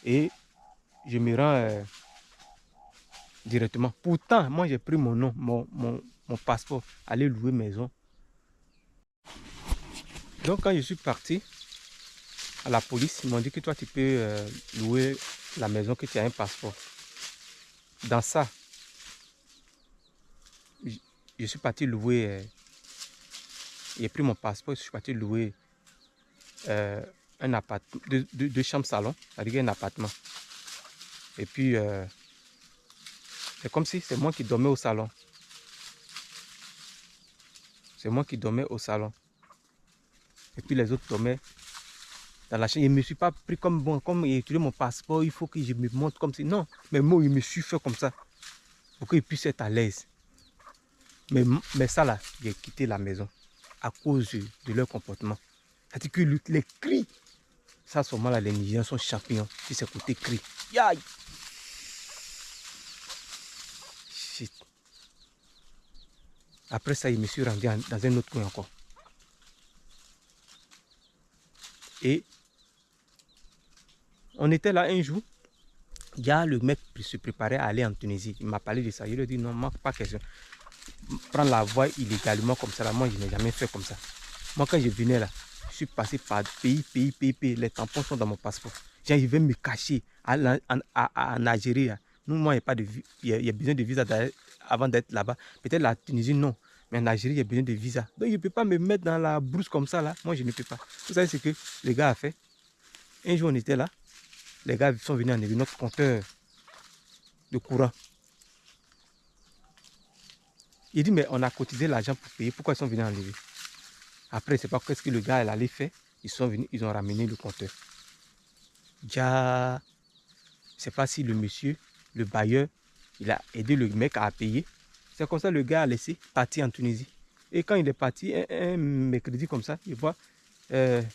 A: et je me rends directement. Pourtant, moi j'ai pris mon nom, mon passeport, aller louer maison. Donc quand je suis parti à la police, ils m'ont dit que toi tu peux louer la maison, que tu as un passeport. Dans ça, je suis parti louer, j'ai pris mon passeport, je suis parti louer un appartement, 2 chambres salon, c'est-à-dire un appartement. Et puis, c'est comme si c'est moi qui dormais au salon. C'est moi qui dormais au salon. Et puis les autres dormaient dans la chambre. Je ne me suis pas pris comme j'ai utilisé mon passeport, il faut que je me montre comme si. Non, mais moi, je me suis fait comme ça. Pour qu'ils puissent être à l'aise. Mais ça là, j'ai quitté la maison à cause de leur comportement. C'est-à-dire que les cris, ça seulement là, les Nigériens sont champions. Si c'est côté cris. Aïe! Shit. Après ça, je me suis rendu dans un autre coin encore. Et on était là un jour. Il y a le mec qui se préparait à aller en Tunisie. Il m'a parlé de ça. Il lui a dit non, moi, pas question. Prendre la voie illégalement comme ça, là, moi, je n'ai jamais fait comme ça. Moi, quand je venais là, je suis passé par pays. Les tampons sont dans mon passeport. Je vais me cacher en Algérie. Là. Nous, moi, il y a besoin de visa avant d'être là-bas. Peut-être la Tunisie, non. Mais en Algérie, il y a besoin de visa. Donc, je ne peux pas me mettre dans la brousse comme ça. Là. Moi, je ne peux pas. Vous savez ce que les gars ont fait? Un jour, on était là. Les gars sont venus enlever notre compteur de courant. Il dit, mais on a cotisé l'argent pour payer. Pourquoi ils sont venus enlever? Après, c'est pas qu'est-ce que le gars allait faire. Ils sont venus, ils ont ramené le compteur. Déjà, je ne sais pas si le monsieur, le bailleur, il a aidé le mec à payer. C'est comme ça que le gars a laissé partir en Tunisie. Et quand il est parti, un mercredi comme ça, il voit le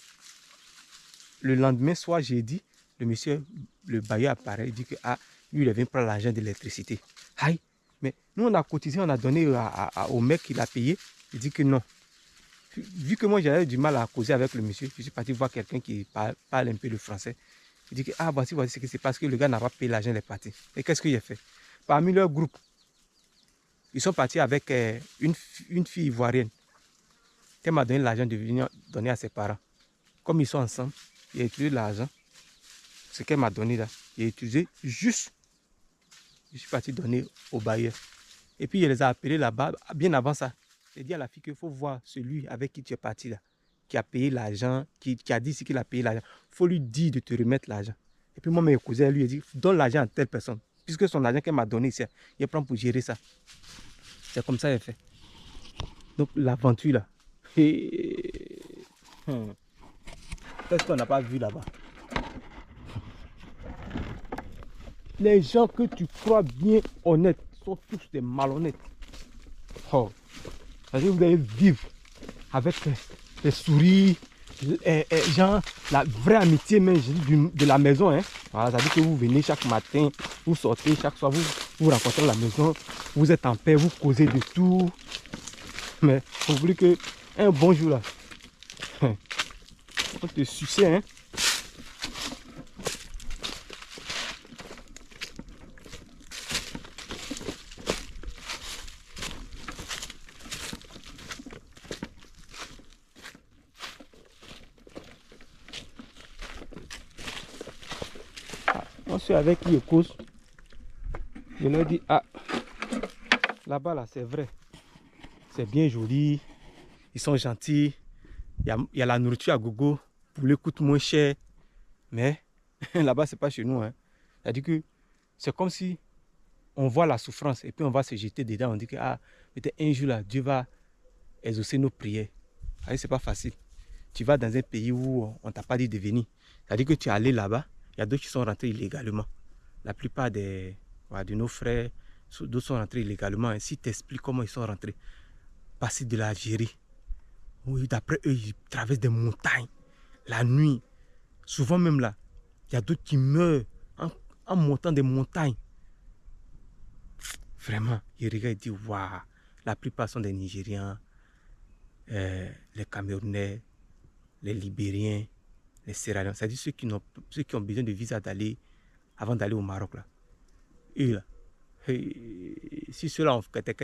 A: lendemain soir, jeudi, le monsieur, le bailleur apparaît, il dit que ah, lui, il vient prendre l'argent de l'électricité. Aïe, mais nous, on a cotisé, on a donné au mec qui l'a payé. Il dit que non. Vu que moi, j'avais du mal à causer avec le monsieur, je suis parti voir quelqu'un qui parle un peu le français. Il dit que ah, voici ce que c'est parce que le gars n'a pas payé l'argent, il est parti. Et qu'est-ce qu'il a fait? Parmi leur groupe, ils sont partis avec une fille ivoirienne qui m'a donné l'argent de venir donner à ses parents. Comme ils sont ensemble, il a utilisé l'argent, ce qu'elle m'a donné là, il a utilisé juste, je suis parti donner au bailleur. Et puis il les a appelés là-bas, bien avant ça. J'ai dit à la fille qu'il faut voir celui avec qui tu es parti là, qui a payé l'argent, qui a dit qu'il a payé l'argent. Il faut lui dire de te remettre l'argent. Et puis moi, mes cousins, lui, a dit, donne l'argent à telle personne. Puisque son argent qu'elle m'a donné ici, il prend pour gérer ça. C'est comme ça qu'elle fait. Donc l'aventure là. Qu'est-ce qu'on n'a pas vu là-bas? Les gens que tu crois bien honnêtes sont tous des malhonnêtes. Oh. C'est-à-dire que vous allez vivre avec des souris, genre la vraie amitié même de la maison. Hein. Voilà, c'est-à-dire que vous venez chaque matin, vous sortez chaque soir, vous rencontrez la maison, vous êtes en paix, vous causez de tout. Mais il faut que un bon jour là, on te sucer, hein. On suit avec qui je cause. Je leur dis, ah, là-bas là, c'est vrai. C'est bien joli. Ils sont gentils. Il y a la nourriture à gogo. Pour les coûte moins cher. Mais là-bas, c'est pas chez nous. Hein. C'est-à-dire que c'est comme si on voit la souffrance et puis on va se jeter dedans. On dit que ah, peut-être un jour là, Dieu va exaucer nos prières. C'est pas facile. Tu vas dans un pays où on t'a pas dit de venir. C'est-à-dire que tu es allé là-bas. Il y a d'autres qui sont rentrés illégalement. La plupart de nos frères, d'autres sont rentrés illégalement. Et si tu expliques comment ils sont rentrés, passer de l'Algérie. Oui, d'après eux, ils traversent des montagnes. La nuit. Souvent même là, il y a d'autres qui meurent en montant des montagnes. Vraiment, ils regardent et disent, waouh, la plupart sont des Nigériens, les Camerounais, les Libériens, les Sierra-Léens. C'est-à-dire ceux qui ont besoin de visa avant d'aller au Maroc. Là. Et là, si ceux-là en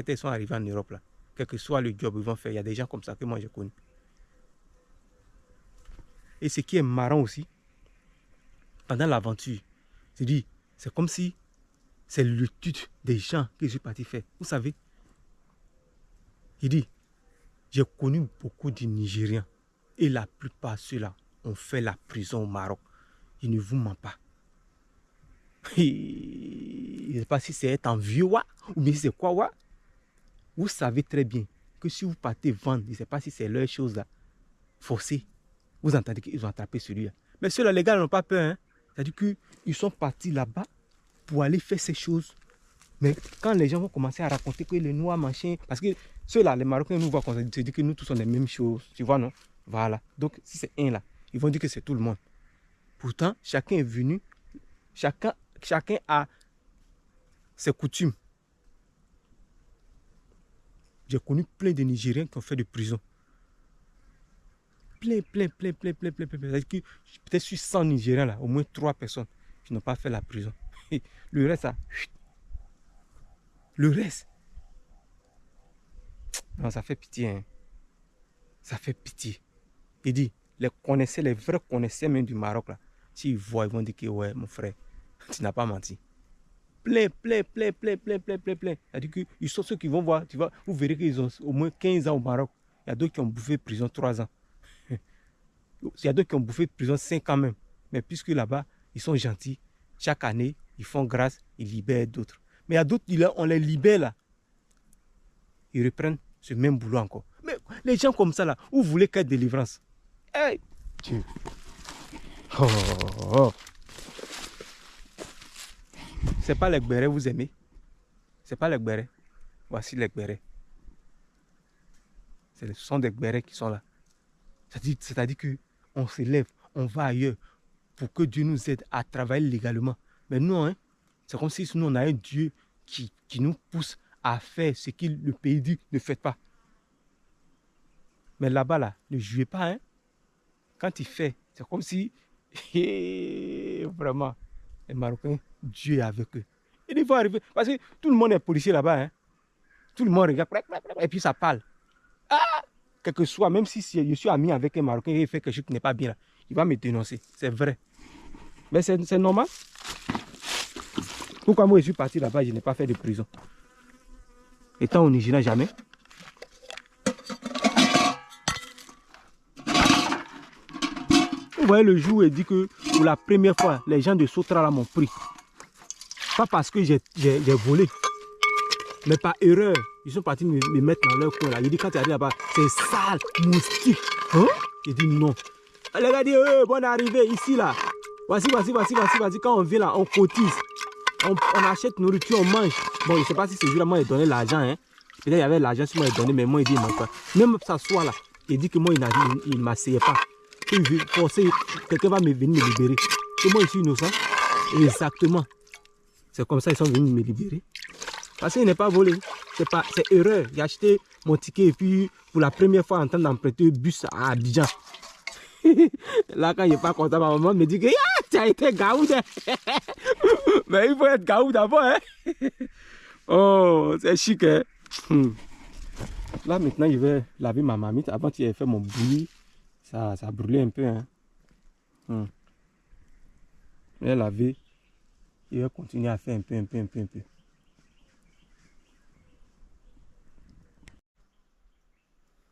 A: ils sont arrivés en Europe, là, quel que soit le job qu'ils vont faire, il y a des gens comme ça que moi j'ai connu. Et ce qui est marrant aussi, pendant l'aventure, c'est comme si c'est l'étude des gens que je suis parti faire. Vous savez, il dit, j'ai connu beaucoup de Nigériens et la plupart ceux-là ont fait la prison au Maroc. Il ne vous ment pas. Je ne sais pas si c'est être envieux ou bien c'est quoi. Vous savez très bien que si vous partez vendre, je ne sais pas si c'est leur chose là, forcée, vous entendez qu'ils ont attrapé celui-là. Mais ceux-là, les gars n'ont pas peur. Hein? C'est-à-dire qu'ils sont partis là-bas pour aller faire ces choses. Mais quand les gens vont commencer à raconter que les Noirs, machin, parce que ceux-là, les Marocains nous voient comme ça, ils se disent que nous tous sommes les mêmes choses. Tu vois, non? Voilà. Donc, si c'est un là, ils vont dire que c'est tout le monde. Pourtant, chacun est venu, chacun a ses coutumes. J'ai connu plein de Nigériens qui ont fait de prison. Plein. Peut-être sur 100 Nigériens, là, au moins 3 personnes qui n'ont pas fait la prison. Le reste, ça... Le reste... Non, ça fait pitié. Hein. Ça fait pitié. Il dit, les vrais connaisseurs même du Maroc, là, s'ils voient, ils vont dire que, ouais, mon frère, tu n'as pas menti. Plein. C'est-à-dire qu'ils sont ceux qui vont voir, vous verrez qu'ils ont au moins 15 ans au Maroc. Il y a d'autres qui ont bouffé prison 3 ans. Il y a d'autres qui ont bouffé prison 5 ans même. Mais puisque là-bas, ils sont gentils, chaque année, ils font grâce, ils libèrent d'autres. Mais il y a d'autres, on les libère là. Ils reprennent ce même boulot encore. Mais les gens comme ça là, vous voulez quelle délivrance? Hey, Dieu. Oh. C'est pas les bérets vous aimez? C'est pas les bérets. Voici les bérets. Ce sont des bérets qui sont là. C'est-à-dire qu'on se lève, on va ailleurs pour que Dieu nous aide à travailler légalement. Mais non, hein, c'est comme si nous, on a un Dieu qui nous pousse à faire ce que le pays dit, ne faites pas. Mais là-bas, là, ne jouez pas. Hein. Quand il fait, c'est comme si, vraiment, les Marocains, Dieu est avec eux. Et ils vont arriver, parce que tout le monde est policier là-bas. Hein. Tout le monde regarde, et puis ça parle. Ah, quel que soit, même si je suis ami avec un Marocain et il fait quelque chose qui n'est pas bien, là, il va me dénoncer. C'est vrai. Mais c'est normal. Pourquoi moi je suis parti là-bas, je n'ai pas fait de prison. Étant au Nigeria, jamais. Vous voyez le jour où il dit que pour la première fois, les gens de Sotra là m'ont pris. Pas parce que j'ai volé, mais par erreur. Ils sont partis me mettre dans leur coin là. Il dit quand tu arrives là-bas, c'est sale, moustique. Hein? Il dit non. Les gars disent, bonne arrivée ici là. Voici. Quand on vient là, on cotise. On achète nourriture, on mange. Bon, je ne sais pas si c'est jour-là, moi, il donnait l'argent. Hein. Peut-être il y avait l'argent si moi, il donnait, mais moi, il dit, il ne manque pas. Même ça soit là, il dit que moi, il ne m'asseyait pas. Quelqu'un va venir me libérer. Et moi, je suis innocent. Exactement. C'est comme ça qu'ils sont venus me libérer. Parce qu'il n'est pas volé. C'est erreur. J'ai acheté mon ticket et puis, pour la première fois, en train d'emprunter bus à Abidjan. Là, quand il n'est pas content, ma maman me dit que tu as été gaoud. Mais il faut être gaoud d'abord. Hein? Oh, c'est chic. Hein? Là, maintenant, je vais laver ma marmite. Avant, tu avais fait mon bouilli. Ça brûlait un peu. Hein? Je vais laver. Je vais continuer à faire un peu.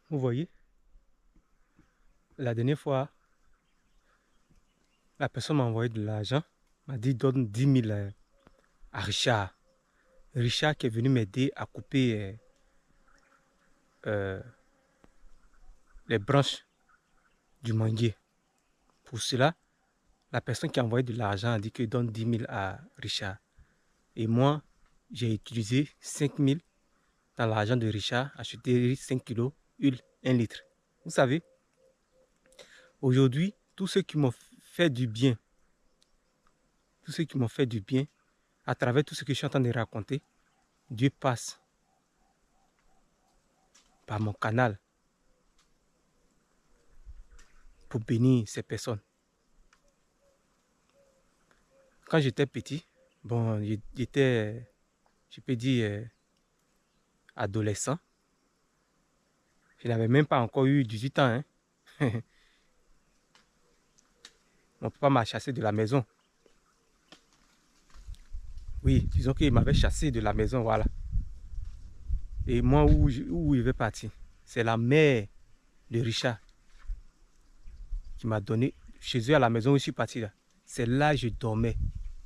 A: Vous voyez? La dernière fois, la personne m'a envoyé de l'argent, m'a dit donne 10 000 à Richard. Richard qui est venu m'aider à couper les branches du manguier. Pour cela, la personne qui a envoyé de l'argent a dit que donne 10 000 à Richard. Et moi, j'ai utilisé 5 000 dans l'argent de Richard, acheter 5 kilos, huile, 1 litre. Vous savez, aujourd'hui, tous ceux qui m'ont fait du bien, à travers tout ce que je suis en train de raconter, Dieu passe par mon canal pour bénir ces personnes. Quand j'étais petit, bon, j'étais, je peux dire, adolescent. Je n'avais même pas encore eu 18 ans. Hein. Mon papa m'a chassé de la maison. Oui, disons qu'il m'avait chassé de la maison, voilà. Et moi, où il vais partir? C'est la mère de Richard qui m'a donné, chez eux à la maison où je suis parti là. C'est là que je dormais,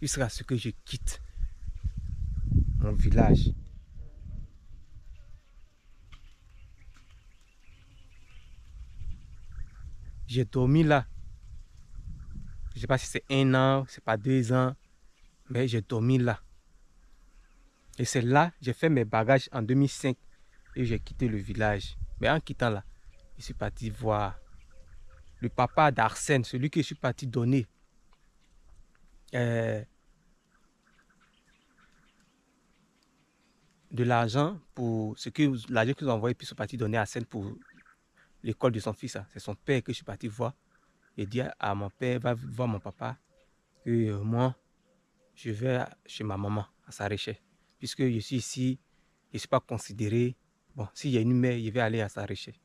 A: jusqu'à ce que je quitte mon village. J'ai dormi là. Je ne sais pas si c'est 1 an, c'est pas 2 ans, mais j'ai dormi là. Et c'est là que j'ai fait mes bagages en 2005 et j'ai quitté le village. Mais en quittant là, je suis parti voir le papa d'Arsène, celui que je suis parti donner de l'argent pour ce que l'argent qu'ils ont envoyé, puis je suis parti donner à Arsène pour l'école de son fils. C'est son père que je suis parti voir. Et dire à mon père, va voir mon papa, que moi, je vais chez ma maman à Saréché. Puisque je suis ici, je ne suis pas considéré. Bon, s'il y a une mère, je vais aller à Saréché.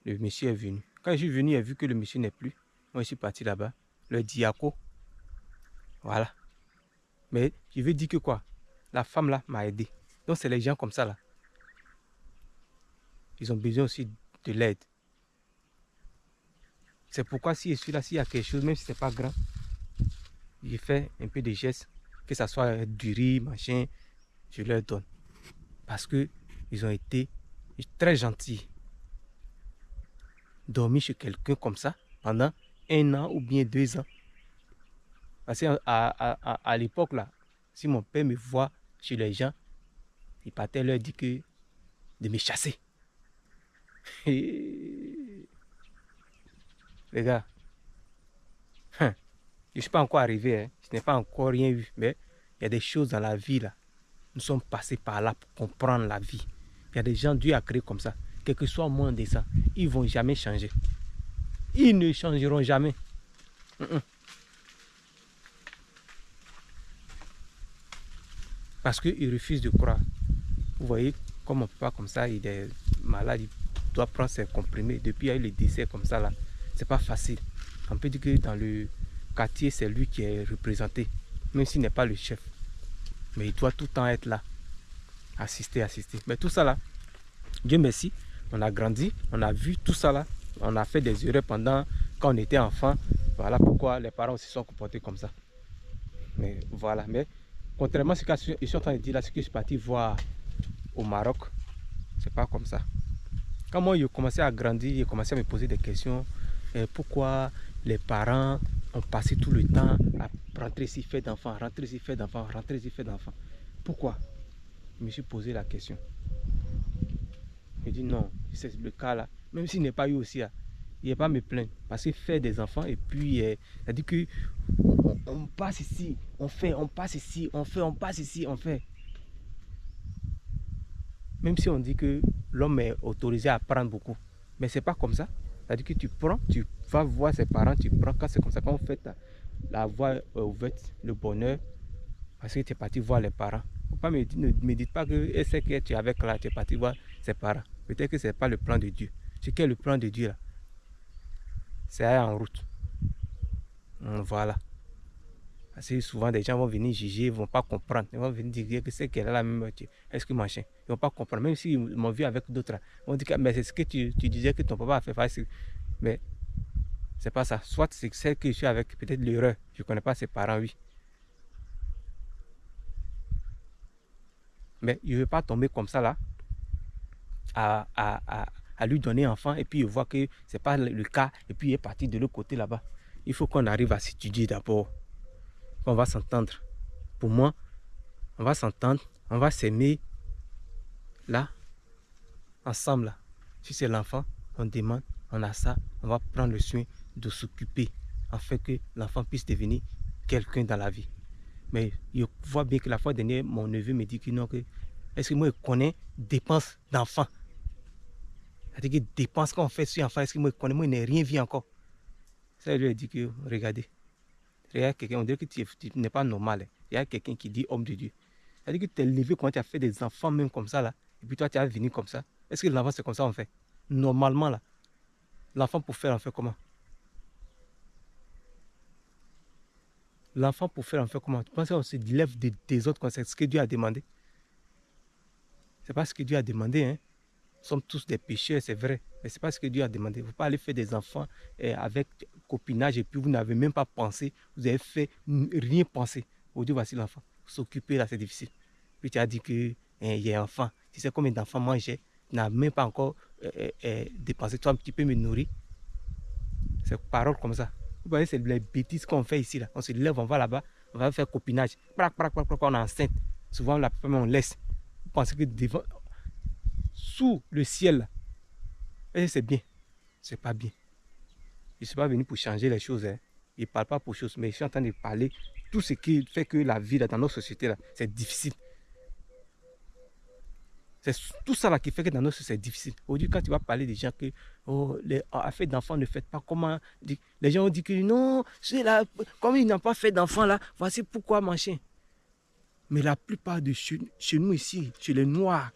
A: Le monsieur est venu. Quand je suis venu, il a vu que le monsieur n'est plus. Moi, je suis parti là-bas. Le diaco. Voilà. Mais je veux dire que quoi? La femme là m'a aidé. Donc, c'est les gens comme ça là. Ils ont besoin aussi de l'aide. C'est pourquoi si je suis là, s'il y a quelque chose, même si ce n'est pas grand, je fais un peu de gestes, que ce soit du riz, machin, je leur donne. Parce qu'ils ont été très gentils. Dormir chez quelqu'un comme ça pendant 1 an ou bien 2 ans. Parce qu'à l'époque là, si mon père me voit chez les gens, il partait leur dire que de me chasser. Et... Les gars, je ne suis pas encore arrivé, hein. Je n'ai pas encore rien eu, mais il y a des choses dans la vie là. Nous sommes passés par là pour comprendre la vie. Il y a des gens, Dieu a créé comme ça. Quel que soit moins de ça, ils ne vont jamais changer. Ils ne changeront jamais. Parce qu'ils refusent de croire. Vous voyez, comme on ne peut pas comme ça, il est malade, il doit prendre ses comprimés. Depuis, il y a eu le décès comme ça là. C'est pas facile. On peut dire que dans le quartier, c'est lui qui est représenté, même s'il n'est pas le chef. Mais il doit tout le temps être là. Assister. Mais tout ça là, Dieu merci, on a grandi, on a vu tout ça là. On a fait des erreurs pendant quand on était enfant. Voilà pourquoi les parents se sont comportés comme ça. Mais voilà. Mais contrairement à ce que je suis en train de dire là, ce que je suis parti voir au Maroc, c'est pas comme ça. Quand moi, je commençais à grandir, j'ai commencé à me poser des questions. Pourquoi les parents ont passé tout le temps à rentrer ici, faire d'enfants, rentrer ici, faire d'enfants, rentrer ici, faire d'enfants? Pourquoi? Je me suis posé la question. Je dis non, c'est le cas là. Même s'il n'est pas eu aussi, il n'y a pas à me plaindre. Parce que faire des enfants, et puis, c'est-à-dire que on passe ici, on fait, on passe ici, on fait, on passe ici, on fait. Même si on dit que l'homme est autorisé à prendre beaucoup. Mais c'est pas comme ça. C'est-à-dire que tu prends, tu vas voir ses parents, tu prends, quand c'est comme ça, quand on fait la voie ouverte, le bonheur, parce que tu es parti voir les parents. Faut pas ne me dites pas que c'est que tu es avec là, tu es parti voir ses parents. Peut-être que ce n'est pas le plan de Dieu. Ce qui est le plan de Dieu là, c'est en route. Voilà. Parce que souvent, des gens vont venir juger, ils ne vont pas comprendre. Ils vont venir dire que c'est qu'elle a la même moitié. Est-ce que machin? Ils ne vont pas comprendre. Même s'ils m'ont vu avec d'autres, ils vont dire que mais c'est ce que tu disais que ton papa a fait. Mais ce n'est pas ça. Soit c'est celle que je suis avec, peut-être l'erreur. Je ne connais pas ses parents, oui. Mais je ne veux pas tomber comme ça là, à lui donner enfant, et puis il voit que ce n'est pas le cas, et puis il est parti de l'autre côté là-bas. Il faut qu'on arrive à s'étudier d'abord. On va s'entendre. Pour moi, on va s'entendre, on va s'aimer là, ensemble là. Si c'est l'enfant, on demande, on a ça, on va prendre le soin de s'occuper afin que l'enfant puisse devenir quelqu'un dans la vie. Mais je vois bien que la fois dernière, mon neveu me dit que non, que est-ce que moi je connais dépenses d'enfant? C'est-à-dire que dépenses qu'on fait sur l'enfant, est-ce que moi je connais? Moi je n'ai rien vu encore. Ça, lui a dit que regardez, regarde quelqu'un, on dirait que tu n'es pas normal. Il y a quelqu'un qui dit homme de Dieu. C'est-à-dire que tu es levé quand tu as fait des enfants même comme ça là, et puis toi tu as venu comme ça. Est-ce que l'enfant c'est comme ça on fait? Normalement là, l'enfant pour faire on fait comment? L'enfant pour faire on fait comment? Tu penses qu'on se lève des autres comme c'est ce que Dieu a demandé? C'est pas ce que Dieu a demandé, hein? Nous sommes tous des pécheurs, c'est vrai, mais ce n'est pas ce que Dieu a demandé. Il ne faut pas aller faire des enfants avec copinage et puis vous n'avez même pas pensé, vous avez fait rien penser. Aujourd'hui, voici l'enfant. S'occuper là, c'est difficile. Puis tu as dit qu'il y a un enfant. Tu sais combien d'enfants moi j'ai? Tu n'as même pas encore dépensé. Toi, tu peux me nourrir. C'est parole comme ça. Vous voyez, c'est les bêtises qu'on fait ici. Là. On se lève, on va là-bas, on va faire copinage. On est enceinte. Souvent, la plupart, on laisse. Vous pensez que devant, sous le ciel, et c'est bien. C'est pas bien. Je ne suis pas venu pour changer les choses. Hein. Je ne parle pas pour choses, mais je suis en train de parler tout ce qui fait que la vie là, dans notre société, là, c'est difficile. C'est tout ça là qui fait que dans notre société, c'est difficile. Aujourd'hui, quand tu vas parler des gens que oh, les affaires d'enfants ne faites pas comment. Les gens ont dit que non, là, comme ils n'ont pas fait d'enfants là, voici pourquoi machin. Mais la plupart de chez nous ici, chez les Noirs,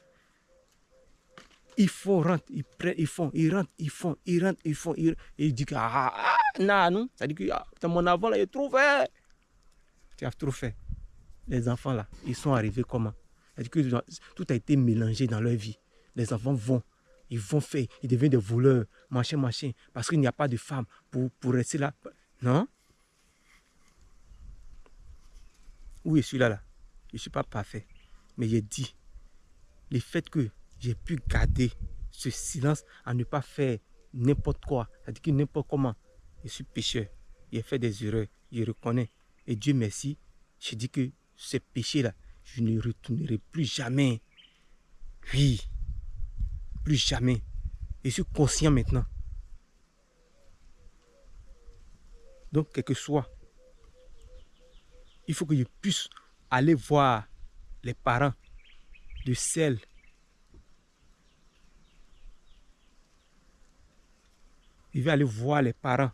A: ils font, rentrent, ils prennent, ils font, ils rentrent, ils font, ils rentrent, ils font, et ils disent que non, ça dit que mon avant là, il est trop fait. Tu as trop fait. Les enfants là, ils sont arrivés comment? C'est-à-dire que tout a été mélangé dans leur vie. Les enfants vont, ils vont faire, ils deviennent des voleurs, machin, parce qu'il n'y a pas de femme pour rester là. Non? Oui, je suis là. Je ne suis pas parfait. Mais j'ai dit, le fait que j'ai pu garder ce silence à ne pas faire n'importe quoi, c'est-à-dire que n'importe comment, je suis pécheur, j'ai fait des erreurs, je reconnais. Et Dieu merci, je dis que ce péché-là, je ne retournerai plus jamais. Oui, plus jamais. Je suis conscient maintenant. Donc, quel que soit, il faut que je puisse aller voir les parents de celle. Je vais aller voir les parents.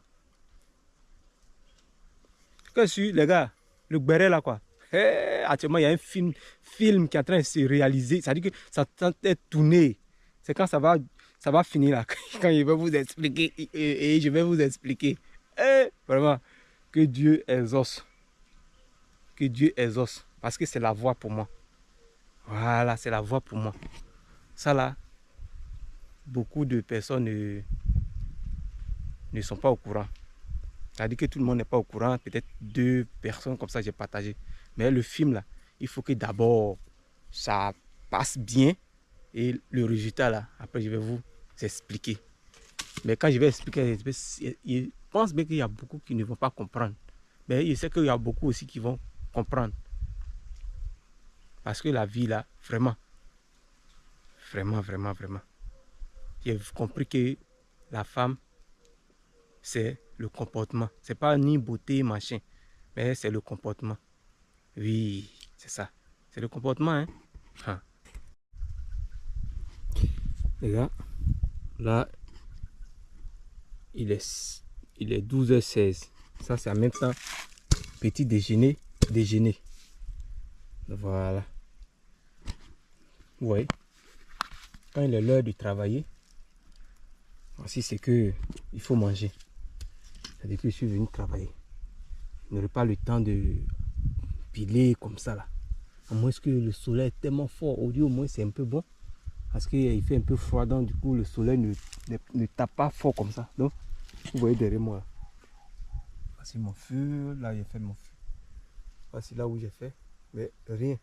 A: Que suis les gars, le béret là quoi. Hey, actuellement, il y a un film qui est en train de se réaliser. Ça dit que ça est tourné. C'est quand ça va finir là. Quand je vais vous expliquer. Et je vais vous expliquer. Hey, vraiment, que Dieu exauce. Que Dieu exauce. Parce que c'est la voie pour moi. Voilà, c'est la voie pour moi. Ça là, beaucoup de personnes ne sont pas au courant. C'est-à-dire que tout le monde n'est pas au courant. Peut-être 2 personnes comme ça j'ai partagé. Mais le film là, il faut que d'abord ça passe bien. Et le résultat là, après je vais vous expliquer. Mais quand je vais expliquer, je pense bien qu'il y a beaucoup qui ne vont pas comprendre. Mais je sais qu'il y a beaucoup aussi qui vont comprendre. Parce que la vie là, vraiment, j'ai compris que la femme, c'est le comportement. C'est pas ni beauté, machin, mais c'est le comportement. Oui, c'est ça. C'est le comportement, hein. Ah. Les gars, là, il est 12h16. Ça, c'est en même temps petit déjeuner. Voilà. Vous voyez, quand il est l'heure de travailler, voici c'est que il faut manger. C'est-à-dire que je suis venu travailler. Je n'aurai pas le temps de piler comme ça là. À moins que le soleil est tellement fort. Au moins c'est un peu bon. Parce qu'il fait un peu froid, donc du coup le soleil ne tape pas fort comme ça. Donc, vous voyez derrière moi là. Voici mon feu. Là j'ai fait mon feu. Voici là où j'ai fait. Mais rien.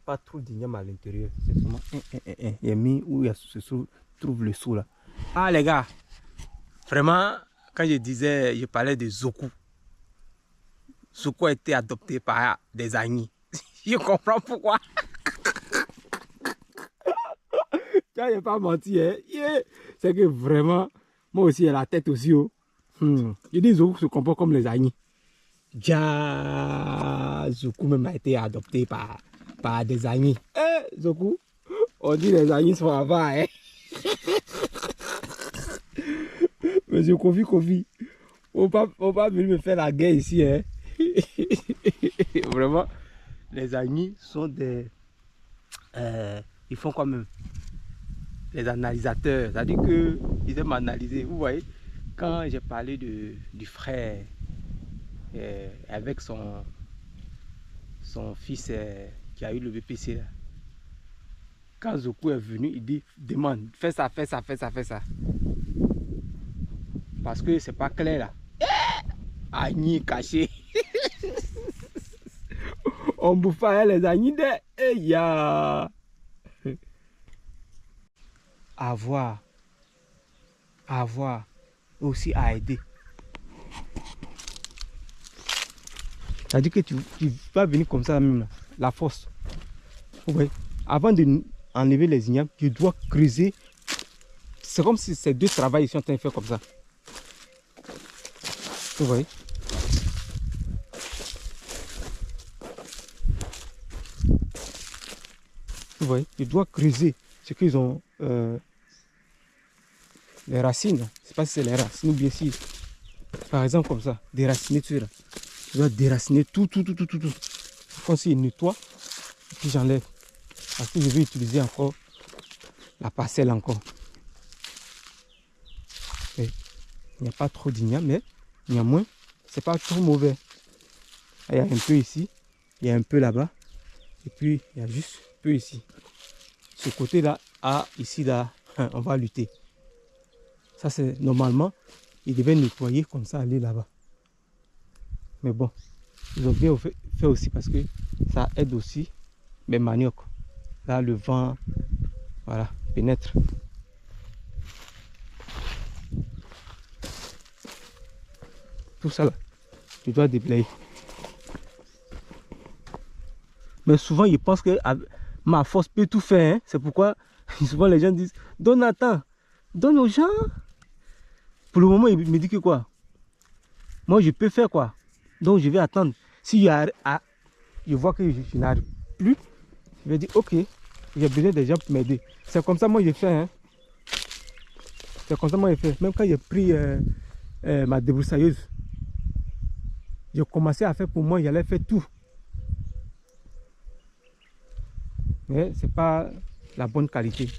A: Pas trop d'igname à l'intérieur. C'est seulement il y a mis où il se trouve le seau là. Ah les gars, vraiment, quand je parlais de Zoku. Zoku a été adopté par des Agnis. Je comprends pourquoi. Quand il n'est pas menti, hein, yeah. C'est que vraiment, moi aussi, j'ai la tête aussi. Oh. Je dis Zoku se comporte comme les Agnis. Zoku même a été adopté par des Agnis. Eh, Zoku, on dit les Agnis sont avant. Hein. Monsieur Kofi, on va pas venir me faire la guerre ici. Hein. Vraiment, les Agnis sont des... ils font quoi même? Les analysateurs, c'est-à-dire qu'ils aiment analyser. Vous voyez, quand j'ai parlé du frère avec son fils qui a eu le BPC, là. Quand Zoku est venu, il dit, demande, fais ça. Parce que c'est pas clair là. Agni caché. On bouffe pas les agnis de. Eh ya. Avoir aussi à aider. C'est-à-dire que tu vas venir comme ça même, la force. Vous voyez, avant d'enlever les ignames, tu dois creuser. C'est comme si ces 2 travails sont en train de faire comme ça. Vous voyez. Vous voyez, tu dois creuser ce qu'ils ont. Les racines, je ne sais pas si c'est les racines ou bien si, par exemple comme ça, déraciner tout là. Je dois déraciner tout. Il faut aussi nettoyer et puis j'enlève. Parce que je vais utiliser encore la parcelle encore. Et il n'y a pas trop d'igname, mais néanmoins, c'est pas trop mauvais. Il y a un peu ici, il y a un peu là-bas, et puis il y a juste un peu ici. Ce côté-là, ici là, on va lutter. Ça c'est normalement, il devait nettoyer comme ça, aller là-bas. Mais bon, ils ont bien fait aussi parce que ça aide aussi mes maniocs. Là, le vent, voilà, pénètre. Tout ça là, tu dois déblayer. Mais souvent, ils pensent que ma force peut tout faire. Hein. C'est pourquoi souvent les gens disent, Donatan, donne aux gens. Pour le moment, il me dit que quoi? Moi, je peux faire quoi? Donc, je vais attendre. Si je vois que je n'arrive plus, je vais dire, ok, j'ai besoin des gens pour m'aider. C'est comme ça, moi, j'ai fait. Hein. C'est comme ça, moi, j'ai fait. Même quand j'ai pris ma débroussailleuse, j'ai commencé à faire pour moi, j'allais faire tout. Mais ce n'est pas la bonne qualité.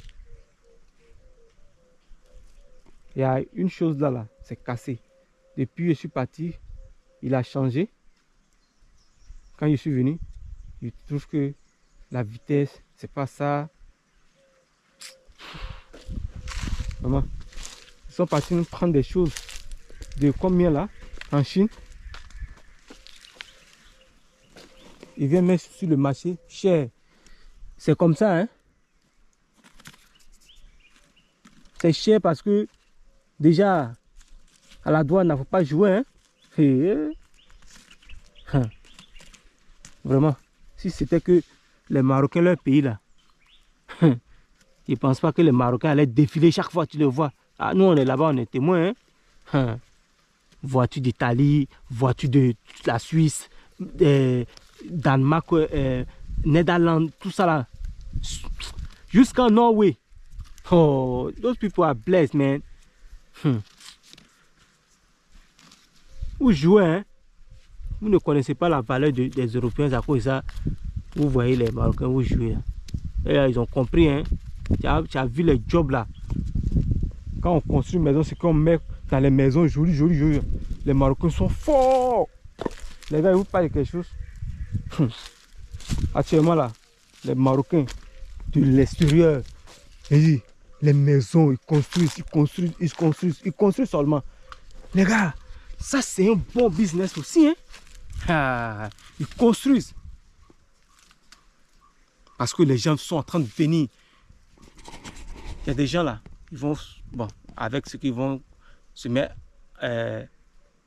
A: Il y a une chose là, c'est cassé. Depuis que je suis parti, il a changé. Quand je suis venu, je trouve que la vitesse, c'est pas ça. Maman, ils sont partis nous prendre des choses de combien là, en Chine. Ils viennent mettre sur le marché cher. C'est comme ça, hein. C'est cher parce que déjà, à la douane, il ne faut pas jouer, hein. Vraiment, si c'était que les Marocains, leur pays là, ils ne pensent pas que les Marocains allaient défiler chaque fois que tu le vois. Ah, nous, on est là-bas, on est témoins, hein. Voiture d'Italie, voiture de la Suisse, Danemark, Netherlands, tout ça là. Jusqu'en Norway. Oh, those people are blessed, man. Vous jouez, hein. Vous ne connaissez pas la valeur des Européens à cause de ça. Vous voyez les Marocains, vous jouez. Hein. Et là, ils ont compris, hein. Tu as vu les jobs là. Quand on construit une maison, c'est qu'on met dans les maisons jolies, jolies, jolies. Les Marocains sont forts. Les gars, ils vous parlent de quelque chose. Actuellement là, les Marocains de l'extérieur, les maisons, ils construisent, ils construisent, ils construisent, ils construisent seulement. Les gars, ça c'est un bon business aussi, hein. Ah, ils construisent. Parce que les gens sont en train de venir. Il y a des gens là, ils vont, bon, avec ce qu'ils vont se mettre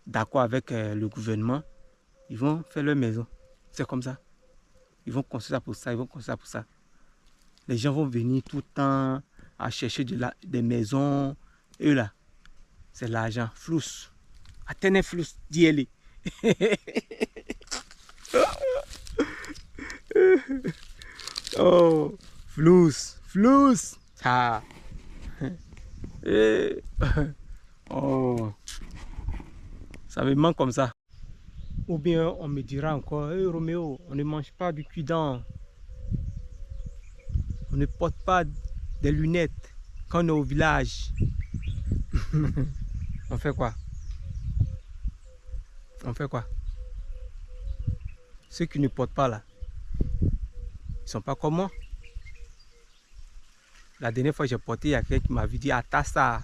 A: d'accord avec le gouvernement, ils vont faire leur maison. C'est comme ça. Ils vont construire ça pour ça, ils vont construire ça pour ça. Les gens vont venir tout le temps à chercher des maisons. Et là, c'est l'argent. Flous. Attendez flous, dis-le. Oh, flous, flous. Ah. Oh. Ça me manque comme ça. Ou bien on me dira encore, hey Roméo, on ne mange pas du cuidant. On ne porte pas des lunettes quand on est au village. On fait quoi? On fait quoi? Ceux qui ne portent pas là, ils sont pas comme moi. La dernière fois que j'ai porté, il y a quelqu'un qui m'avait dit, ah t'as ça.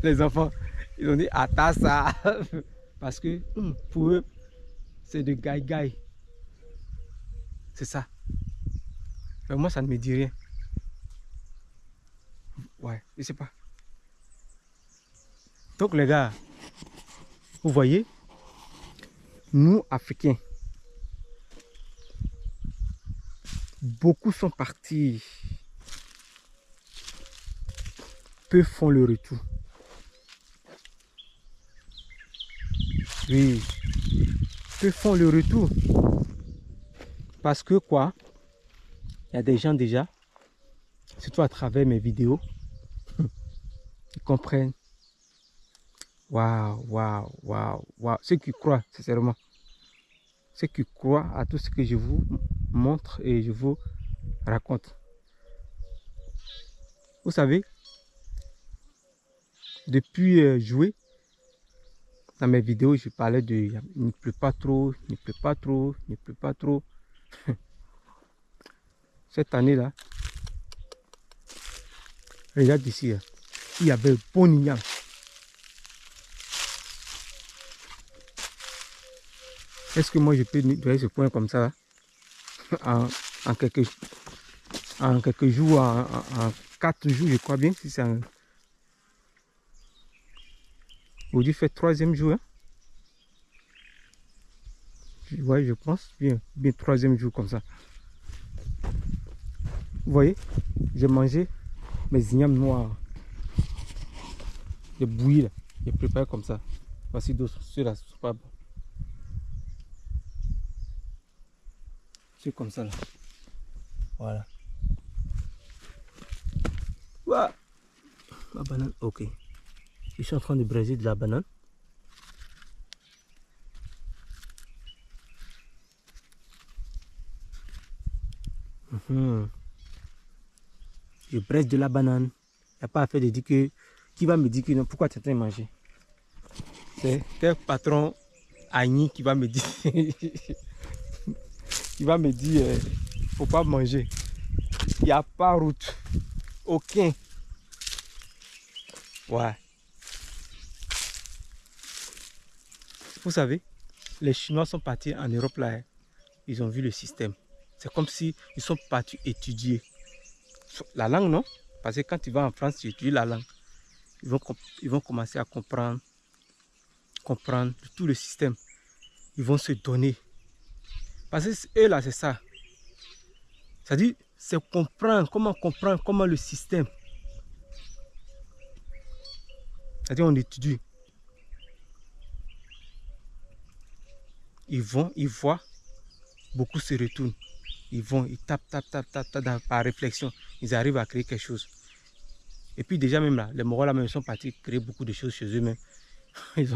A: Les enfants, ils ont dit, ah t'as ça. Parce que pour eux, c'est de gaï-gaï. C'est ça. Mais moi, ça ne me dit rien. Ouais, je sais pas. Donc les gars, vous voyez, nous Africains, beaucoup sont partis. Peu font le retour. Oui, peu font le retour. Parce que quoi? Il y a des gens déjà, surtout à travers mes vidéos, ils comprennent. Waouh, waouh, waouh, waouh. Ceux qui croient, sincèrement. Ceux qui croient à tout ce que je vous montre et je vous raconte. Vous savez, depuis jouer, dans mes vidéos, je parlais de il ne pleut pas trop, il ne pleut pas trop, il ne pleut pas trop. Cette année-là, regarde ici, il y avait un bon igname. Est-ce que moi je peux nettoyer ce point comme ça en quelques jours, en 4 jours, je crois bien, si c'est un... Aujourd'hui fait 3e jour. Hein? Ouais, je pense bien 3e jour comme ça. Vous voyez, j'ai mangé mes ignames noirs. J'ai bouilli là. J'ai préparé comme ça. Voici d'autres. Ceux-là, c'est pas bon. C'est comme ça là. Voilà. Ouah. La banane, ok. Je suis en train de braiser de la banane. Je braise de la banane. Il n'y a pas à faire de dire que... Qui va me dire que non, pourquoi tu es en train de manger? C'est quel patron Agni qui va me dire... qui va me dire, faut pas manger. Il n'y a pas route. Aucun. Ouais. Vous savez, les Chinois sont partis en Europe là. Ils ont vu le système. C'est comme si ils sont partis étudier la langue, non? Parce que quand tu vas en France, tu étudies la langue. Ils vont commencer à comprendre tout le système. Ils vont se donner. Parce que eux là, c'est ça. C'est-à-dire, c'est comprendre comment le système. C'est-à-dire, on étudie. Ils voient, beaucoup se retournent. Ils tapent par réflexion. Ils arrivent à créer quelque chose. Et puis déjà même là, les Moraux là même sont partis créer beaucoup de choses chez eux-mêmes. Ils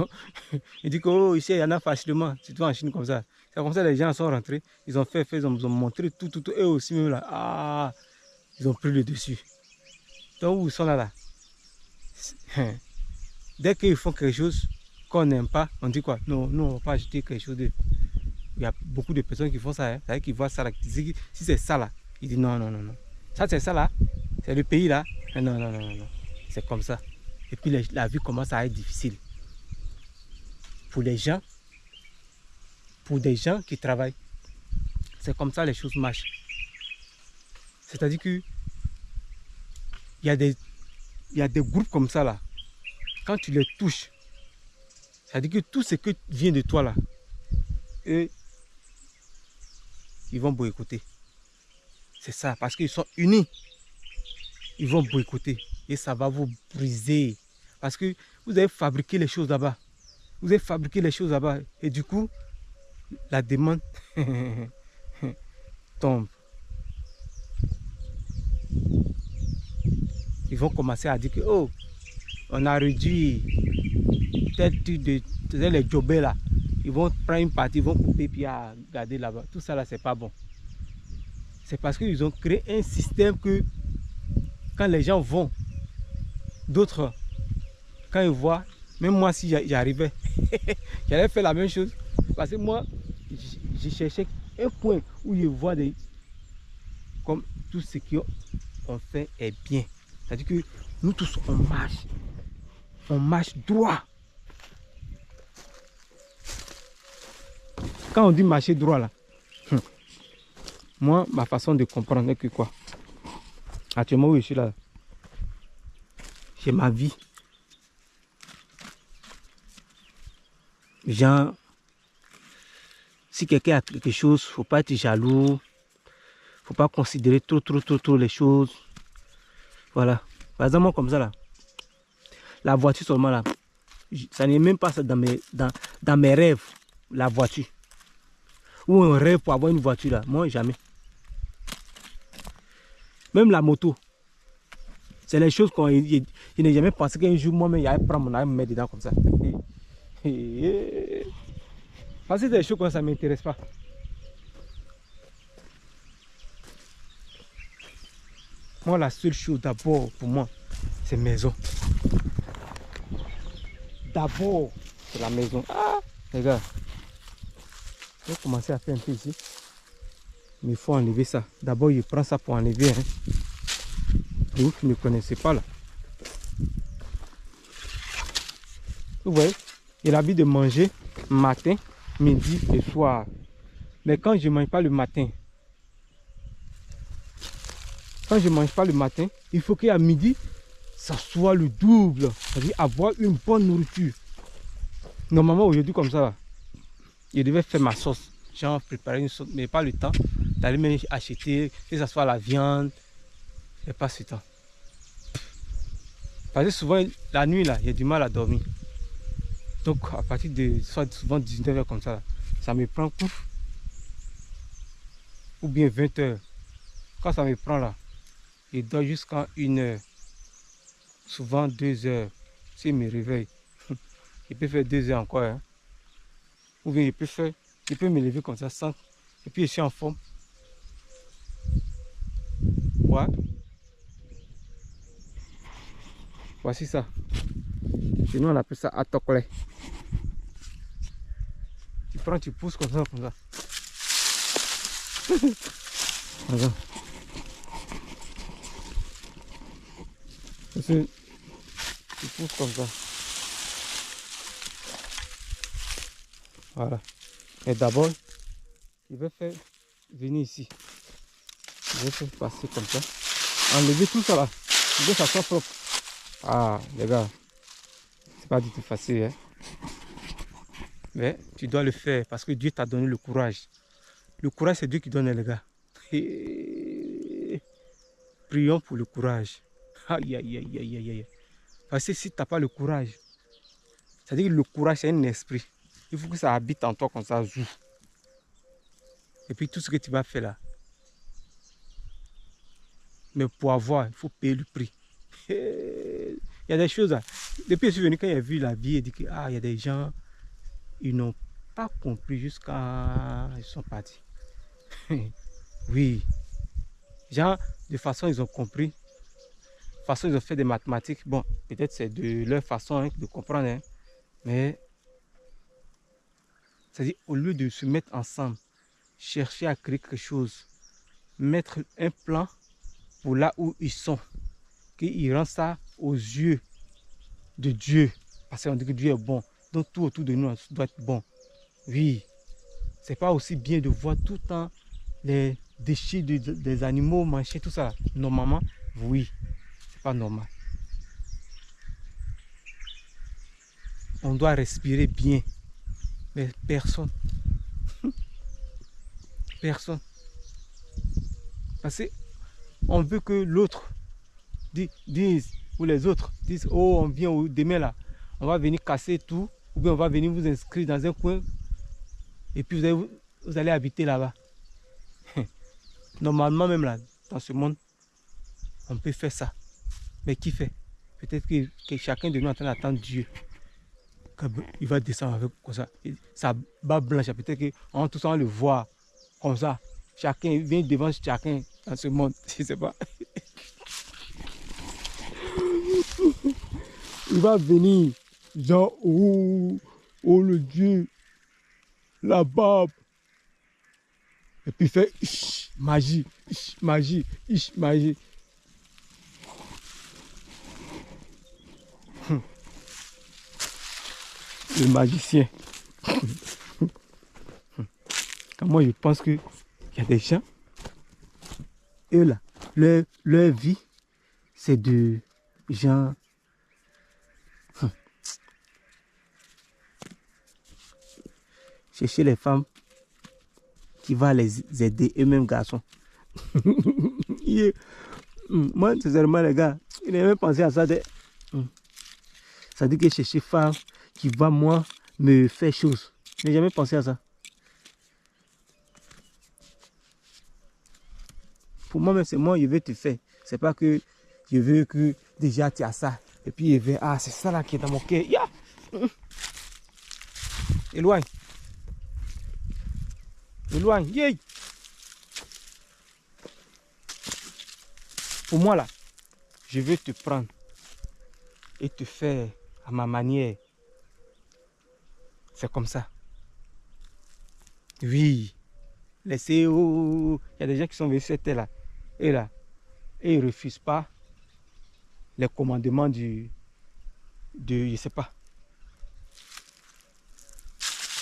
A: disent que oh, ici il y en a facilement, surtout en Chine comme ça. C'est comme ça que les gens sont rentrés, ils ont fait, ils ont montré tout. Eux aussi même là, ah, ils ont pris le dessus. Donc où ils sont là. Dès qu'ils font quelque chose qu'on n'aime pas, on dit quoi? Non, nous on ne va pas acheter quelque chose de... Il y a beaucoup de personnes qui font ça, hein. C'est-à-dire qu'ils voient ça là, si c'est ça là, ils disent non. Ça c'est ça là, c'est le pays là. Non. C'est comme ça. Et puis la vie commence à être difficile. Pour les gens, pour des gens qui travaillent, c'est comme ça les choses marchent. C'est-à-dire que il y a des groupes comme ça là. Quand tu les touches, c'est-à-dire que tout ce que vient de toi là, eux, ils vont boycotter. C'est ça, parce qu'ils sont unis. Ils vont boycotter. Et ça va vous briser. Parce que vous avez fabriqué les choses là-bas. Vous avez fabriqué les choses là-bas. Et du coup, la demande tombe. Ils vont commencer à dire que, oh, on a réduit tel type de les jobés là. Ils vont prendre une partie, ils vont couper puis à garder là-bas. Tout ça là, c'est pas bon. C'est parce qu'ils ont créé un système que quand les gens vont, d'autres, quand ils voient, même moi si j'arrivais, j'allais faire la même chose. Parce que moi, je cherchais un point où je vois des... Comme tout ce qu'on fait est bien. C'est-à-dire que nous tous, on marche. On marche droit. Quand on dit marcher droit là, moi, ma façon de comprendre n'est que quoi? Actuellement, oui, je suis là. J'ai ma vie. Genre, si quelqu'un a quelque chose, faut pas être jaloux. Faut pas considérer trop les choses. Voilà. Par exemple, moi, comme ça là, la voiture seulement là, ça n'est même pas ça dans mes rêves, la voiture. Ou un rêve pour avoir une voiture là, moi jamais. Même la moto, c'est les choses qu'on je n'ai jamais pensé qu'un jour moi-même j'allais prendre mon arme et me mettre dedans comme ça. Parce que des choses comme ça ne m'intéresse pas. Moi, la seule chose d'abord pour moi, c'est maison. D'abord, c'est la maison. Ah, les gars, je vais commencer à faire un peu ici. Mais il faut enlever ça. D'abord, je prends ça pour enlever. Hein. Vous ne connaissez pas là. Vous voyez, j'ai l'habitude de manger matin, midi et soir. Mais quand je ne mange pas le matin, il faut qu'à midi, ça soit le double. C'est-à-dire avoir une bonne nourriture. Normalement, aujourd'hui, comme ça, là, je devais faire ma sauce. Genre préparer une sauce, mais pas le temps d'aller même acheter, que ce soit la viande, Je passe du temps. Parce que souvent, la nuit, là, il y a du mal à dormir. Donc, à partir de soit souvent 19h comme ça, là, ça me prend pouf, ou bien 20h. Quand ça me prend là, je dors jusqu'à 1h, souvent 2h. S'il me réveille, il peut faire 2h encore. Hein. Ou bien il peut me lever comme ça sans. Et puis je suis en forme. Ouais. Voici ça. Chez nous on appelle ça atokle. Tu prends, tu pousses comme ça, comme ça. Regarde. Tu pousses comme ça. Voilà. Et d'abord, je vais faire venir ici. Je vais faire passer comme ça. Enlever tout ça là. Pour que ça soit propre. Ah, les gars. C'est pas du tout facile. Hein? Mais tu dois le faire parce que Dieu t'a donné le courage. Le courage, c'est Dieu qui donne, les gars. Et... prions pour le courage. Aïe, aïe, aïe, aïe, aïe, aïe. Parce que si tu n'as pas le courage, c'est-à-dire que le courage, c'est un esprit. Il faut que ça habite en toi comme ça. Et puis tout ce que tu vas faire là. Mais pour avoir, il faut payer le prix. Il y a des choses là. Depuis que je suis venu, quand il a vu la vie, il dit que il y a des gens, ils n'ont pas compris jusqu'à... Ils sont partis. Oui. Genre, de façon, ils ont compris. De façon, ils ont fait des mathématiques. Bon, peut-être c'est de leur façon hein, de comprendre. Hein. Mais, c'est-à-dire, au lieu de se mettre ensemble, chercher à créer quelque chose, mettre un plan pour là où ils sont, qu'ils rendent ça aux yeux de Dieu. Parce qu'on dit que Dieu est bon. Donc tout autour de nous doit être bon. Oui. C'est pas aussi bien de voir tout le temps les déchets des animaux manger, tout ça. Normalement, oui. C'est pas normal. On doit respirer bien. Mais personne. Personne. Parce qu'on veut que l'autre dise, ou les autres disent, oh, on vient demain là, on va venir casser tout, ou bien on va venir vous inscrire dans un coin, et puis vous allez habiter là-bas. Normalement même là, dans ce monde, on peut faire ça. Mais qui fait? Peut-être que chacun de nous est en train d'attendre Dieu. Il va descendre avec comme ça. Sa barbe blanche, peut-être qu'on tous on va le voir comme ça. Chacun vient devant chacun dans ce monde. Je ne sais pas. Il va venir, genre, oh le Dieu, la barbe. Et puis il fait magie, magie, magie. Le magicien. Moi je pense qu'il y a des gens, eux là, leur vie, c'est de gens. Chercher les femmes qui vont les aider eux-mêmes garçons. Moi, sincèrement, les gars, il n'a même pensé à ça. Ça dit que chercher femme qui va moi me faire chose. Je n'ai jamais pensé à ça. Pour moi, même c'est moi, je veux te faire. C'est pas que je veux que déjà tu as ça. Et puis je veux, c'est ça là qui est dans mon cœur. Yeah. Éloigne. Éloigne. Yeah. Pour moi là, je veux te prendre et te faire à ma manière. C'est comme ça. Oui. Laissez, il y a des gens qui sont venus sur cette terre là. Et là, et ils ne refusent pas les commandements je ne sais pas.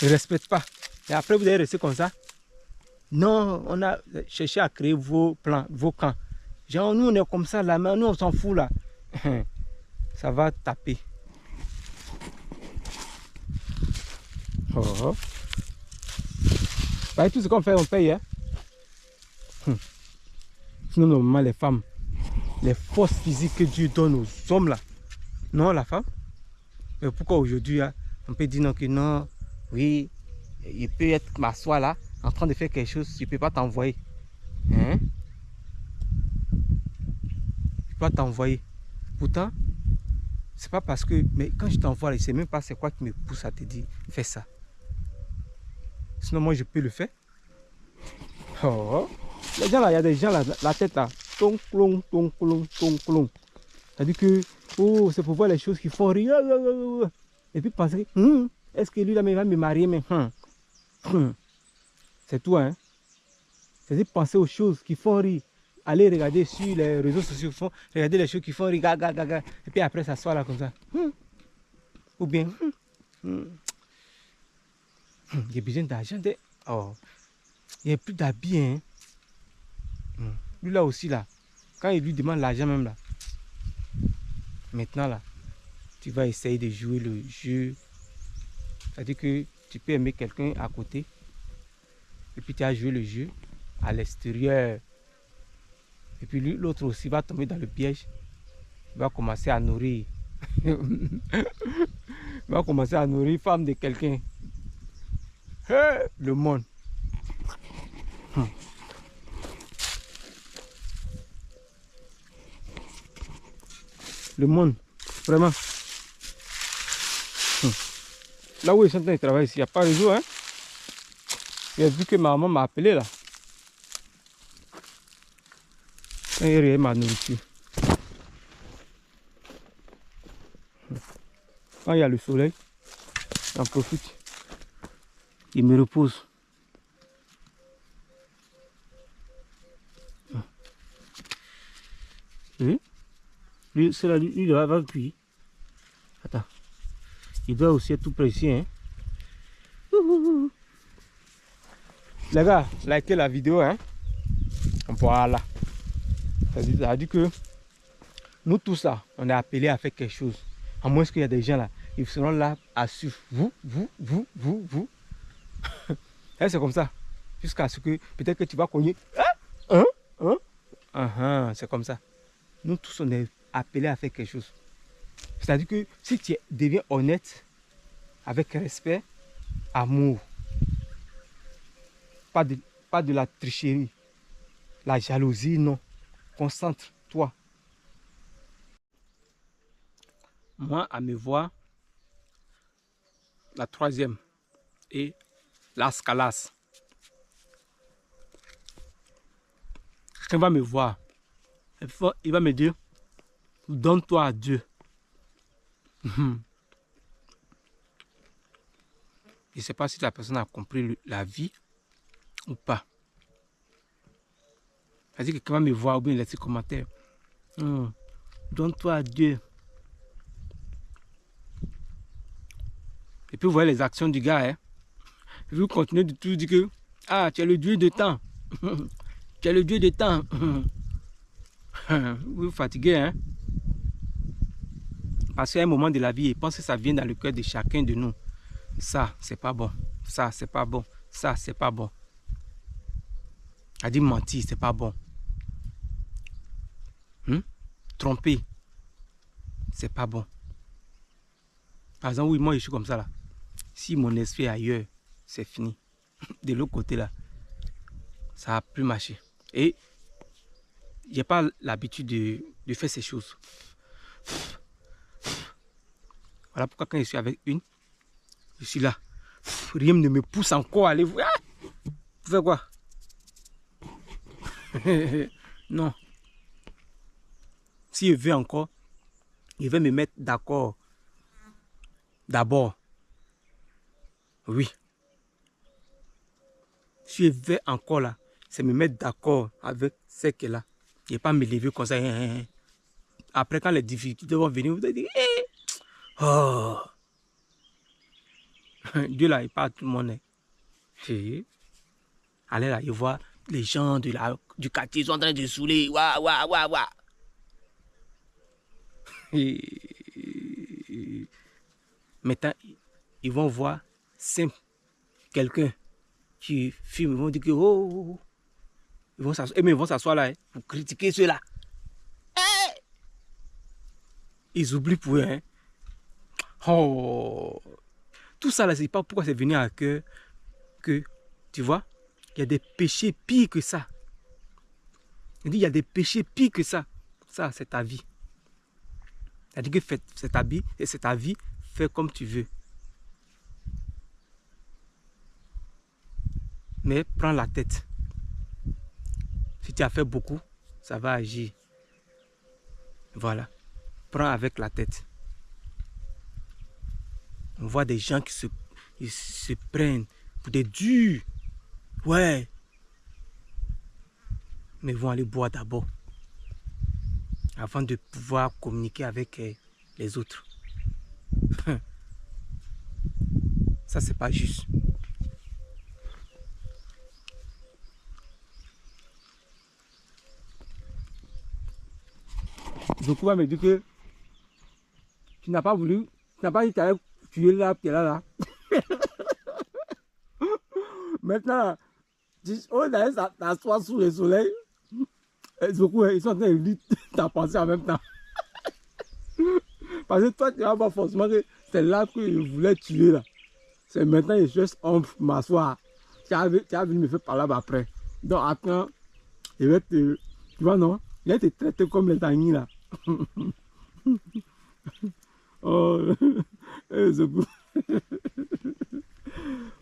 A: Ils ne respectent pas. Et après, vous allez rester comme ça. Non, on a cherché à créer vos plans, vos camps. Genre, nous, on est comme ça là, mais nous, on s'en fout là. Ça va taper. Oh. Tout ce qu'on fait, on paye. Hein? Sinon, normalement, les femmes, les forces physiques que Dieu donne aux hommes là. Non, la femme. Mais pourquoi aujourd'hui, hein, on peut dire non, que non, oui, il peut être m'asseoir là, en train de faire quelque chose, je ne peux pas t'envoyer. Hein? Je ne peux pas t'envoyer. Pourtant, c'est pas parce que, mais quand je t'envoie, je ne sais même pas c'est quoi qui me pousse à te dire, fais ça. Sinon, moi, je peux le faire. Oh. Les gens là, il y a des gens là, la tête là, ton clon, ton clon, ton clon. C'est-à-dire que, oh, c'est pour voir les choses qui font rire. Et puis penser, est-ce que lui là, il va me marier, mais c'est tout, hein. C'est-à-dire penser aux choses qui font rire. Aller regarder sur les réseaux sociaux, regarder les choses qui font rire, gaga, gaga. Et puis après, s'asseoir là comme ça. Ou bien, j'ai besoin d'argent. Oh, il n'y a plus d'habits, hein. Lui là aussi, là, quand il lui demande l'argent même là, maintenant là, tu vas essayer de jouer le jeu. C'est-à-dire que tu peux aimer quelqu'un à côté, et puis tu as joué le jeu à l'extérieur. Et puis l'autre aussi va tomber dans le piège. Il va commencer à nourrir. Il va commencer à nourrir femme de quelqu'un. Hey, le monde. Le monde, vraiment. Là où ils sont en train de travailler, il n'y a pas de réseau, hein. J'ai vu que ma maman m'a appelé là. Et il y a ma nourriture. Quand il y a le soleil, j'en profite. Il me repose. Oui. Lui, c'est là, lui, il va puis. Attends. Il doit aussi être tout près ici, hein. Les gars, likez la vidéo, hein. Voilà. Ça veut dire que nous tous là, on est appelés à faire quelque chose. À moins qu'il y a des gens là, ils seront là à suivre vous. Et c'est comme ça. Jusqu'à ce que peut-être que tu vas cogner. C'est comme ça. Nous tous, on est appelés à faire quelque chose. C'est-à-dire que si tu deviens honnête, avec respect, amour, pas de la tricherie, la jalousie, non. Concentre-toi. Moi, à me voir, la troisième et la scalas. Quelqu'un va me voir. Il va me dire, donne-toi à Dieu. Je ne sais pas si la personne a compris la vie ou pas. C'est-à-dire que quelqu'un va me voir ou bien laisser commentaire. Donne-toi à Dieu. Et puis vous voyez les actions du gars. Hein? Et vous continuez de tout dire que tu es le Dieu de temps. Tu es le Dieu de temps. Vous vous fatiguez, hein? Parce qu'à un moment de la vie, il pense que ça vient dans le cœur de chacun de nous. Ça, c'est pas bon. Ça, c'est pas bon. Ça, c'est pas bon. A dit mentir, c'est pas bon. Tromper, c'est pas bon. Par exemple, oui, moi je suis comme ça là. Si mon esprit est ailleurs, c'est fini. De l'autre côté là, ça n'a plus marché. Et j'ai pas l'habitude de faire ces choses. Voilà pourquoi quand je suis avec une, je suis là. Rien ne me pousse encore à aller voir. Vous faites quoi? Non. Si je veux encore, je vais me mettre d'accord. D'abord. Oui. Si je veux encore là, c'est me mettre d'accord avec ce qu'elle a. Je ne vais pas me lever comme ça. Après, quand les difficultés vont venir, vous allez dire, oh. Dieu là, il parle à tout le monde. Allez là, il voit les gens du quartier sont en train de saouler. Waouh. Maintenant, ils vont voir quelqu'un qui filme, ils vont dire que ils vont s'asseoir là pour critiquer ceux-là. ils oublient pour eux. Hein. Oh, tout ça là, c'est pas pourquoi c'est venu à cœur que, tu vois, il y a des péchés pires que ça. Il dit, il y a des péchés pires que ça. Ça, c'est ta vie. C'est-à-dire que c'est ta vie et c'est ta vie, fais comme tu veux. Mais prends la tête. Si tu as fait beaucoup, ça va agir. Voilà. Prends avec la tête. On voit des gens qui se prennent pour des durs. Ouais. Mais ils vont aller boire d'abord. Avant de pouvoir communiquer avec les autres. Ça, c'est pas juste. Donc, on va me dire que tu n'as pas voulu, tu n'as pas dit que tu allais tuer là, tu es là. Maintenant, on allait t'asseoir sous le soleil. Ils sont en train de lire ta pensée en même temps. Parce que toi, tu vas voir forcément que c'est là que je voulais tuer là. C'est maintenant que je suis homme pour m'asseoir. Tu as venu me faire parler après. Donc après, il va te. Tu vois non? Il va te traiter comme les tanguis là. Oh, c'est cool.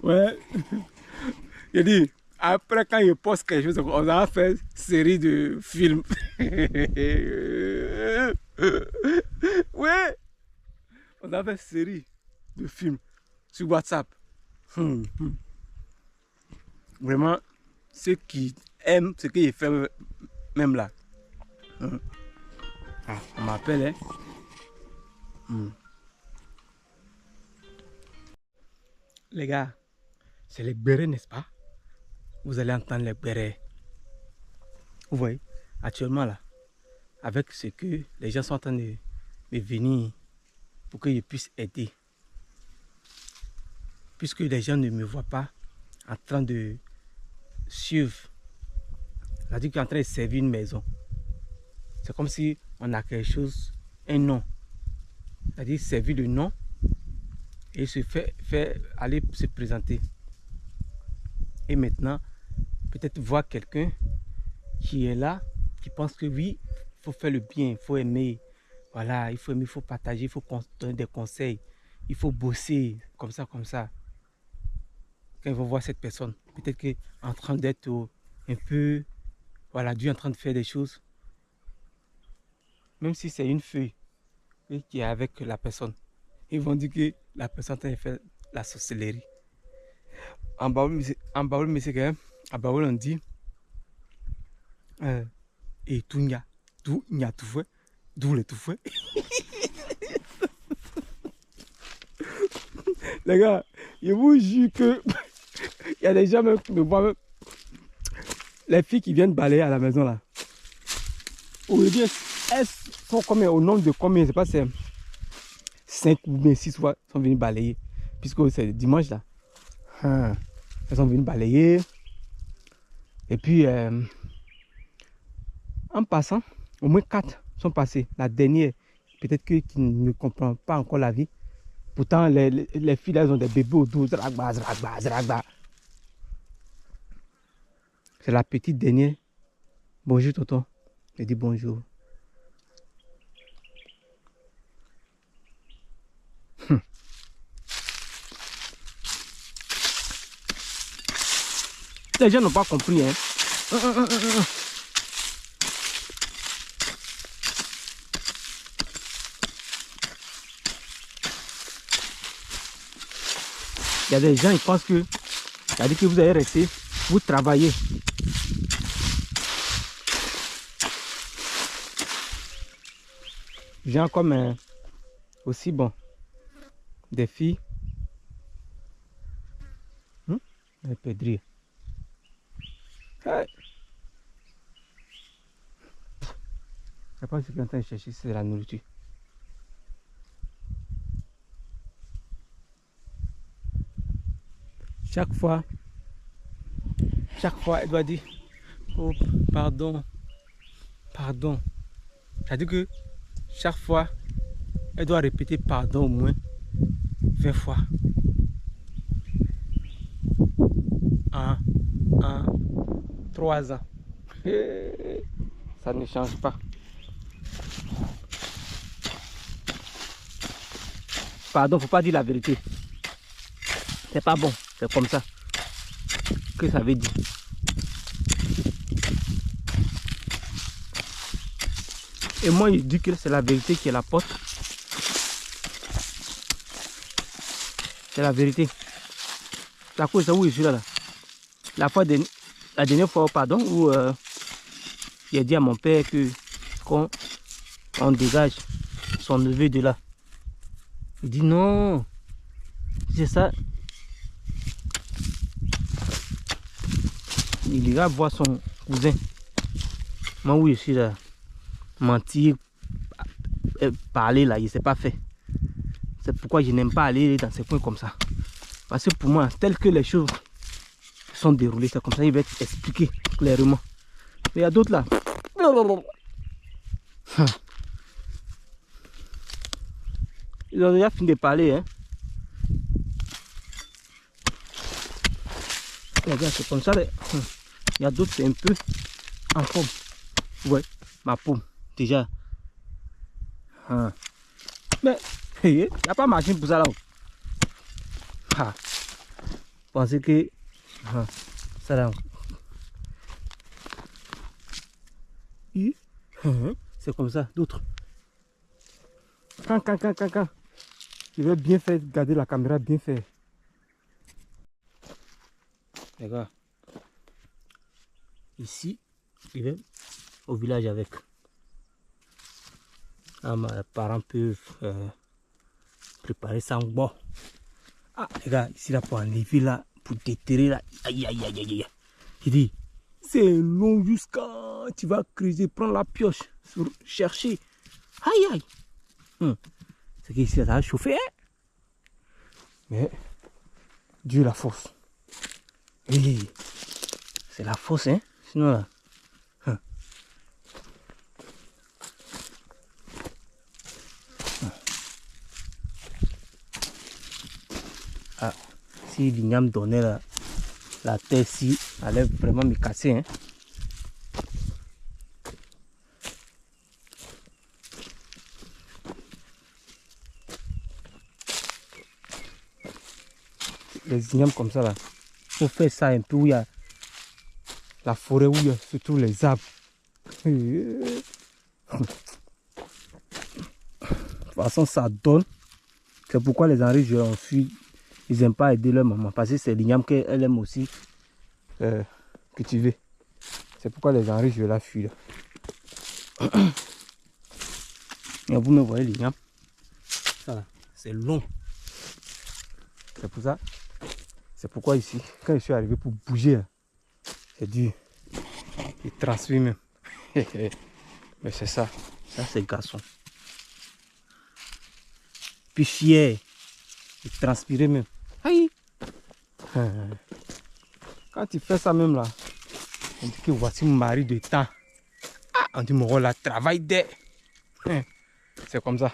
A: Ouais. Il dit, après quand il poste quelque chose, on a fait une série de films. Ouais. On a fait une série de films sur WhatsApp. Vraiment, ceux qui aiment ce qu'il fait même là. Ah, on m'appelle, hein. Les gars, c'est les bérets, n'est-ce pas? Vous allez entendre les bérets. Vous voyez, actuellement là, avec ce que les gens sont en train de venir pour que je puisse aider. Puisque les gens ne me voient pas en train de suivre. C'est-à-dire qu'il est en train de servir une maison. C'est comme si on a quelque chose, un nom. C'est-à-dire servir le nom et se fait aller se présenter. Et maintenant, peut-être voir quelqu'un qui est là, qui pense que oui, il faut faire le bien, il faut aimer. Voilà, il faut aimer, il faut partager, il faut donner des conseils. Il faut bosser, comme ça, comme ça. Quand ils vont voir cette personne, peut-être qu'en train d'être un peu, voilà, Dieu est en train de faire des choses. Même si c'est une feuille qui est avec la personne, ils vont dire que la personne a fait la sorcellerie. En Baoul, mais c'est quand même, en Baoul, on dit, et tout n'y a tout fait, d'où le tout fait. Les gars, je vous jure que il y a des gens même qui me voient, même, les filles qui viennent balayer à la maison là. Aujourd'hui, elles sont combien, au nombre de combien, c'est pas, c'est 5 ou bien 6 fois sont venues balayer, puisque c'est dimanche là. Elles sont venues balayer. Et puis, en passant, au moins 4 sont passées. La dernière, peut-être qui ne comprend pas encore la vie. Pourtant, les filles, elles ont des bébés au dos. C'est la petite dernière. Bonjour, tonton. Je dis bonjour. Les gens n'ont pas compris, hein. Il y a des gens, ils pensent que, c'est-à-dire que vous allez rester, vous travaillez. Gens comme aussi bon, des filles. Un pédrier. Je sais pas ce qu'il est en train de chercher, c'est de la nourriture. Chaque fois, elle doit dire, oh, pardon. C'est-à-dire que chaque fois, Elle doit répéter pardon au moins 20 fois. En 3 ans. Ça ne change pas. Pardon, faut pas dire la vérité. C'est pas bon, c'est comme ça. Que ça veut dire? Et moi, je dis que c'est la vérité qui est la porte. C'est la vérité. La cause, c'est où je suis là. La dernière fois, pardon, où j'ai dit à mon père que qu'on dégage son neveu de là. Il dit non, c'est ça. Il ira voir son cousin. Moi, où je suis là, mentir, parler là, il ne s'est pas fait. C'est pourquoi je n'aime pas aller dans ces coins comme ça. Parce que pour moi, tel que les choses sont déroulées, c'est comme ça, il va être expliqué clairement. Mais il y a d'autres là. Ils ont déjà fini de parler, hein. Regarde, c'est comme ça. Il y a d'autres, c'est un peu en forme. Ouais, ma paume, déjà. Mais, il n'y a pas machine pour ça là. Pensez que ça là. C'est comme ça, d'autres. Quand. Je vais bien faire, garder la caméra bien fait. Regarde. Ici, je vais au village avec. Mes parents peuvent préparer ça en bois. Regarde, ici là pour enlever là, pour déterrer là. Aïe. Il dit, c'est long jusqu'à. Tu vas creuser, prendre la pioche, chercher. Aïe. C'est qu'ici ça va chauffer, hein? Mais Dieu la force. Oui, c'est la force, hein? Sinon là. Si l'igname donnait la terre, si allait vraiment me casser, hein? Les ignames comme ça là, il faut faire ça un peu où il y a la forêt, où il y a surtout les arbres. De toute façon, ça donne. C'est pourquoi les Henri, je suis. Ils n'aiment pas aider leur maman. Parce que c'est l'igname qu'elle aime aussi cultiver. C'est pourquoi les Henri, je la fuis là. Et vous me voyez l'igname. Ça là, c'est long. C'est pour ça. C'est pourquoi ici, quand je suis arrivé pour bouger, c'est dur. Il transpire même. Mais c'est ça. Ça, c'est garçon. Puis fier. Il transpirait même. Aïe. Quand tu fais ça même là, on dit que voici mon mari de temps. On dit mon rôle là, travail d'aide. C'est comme ça.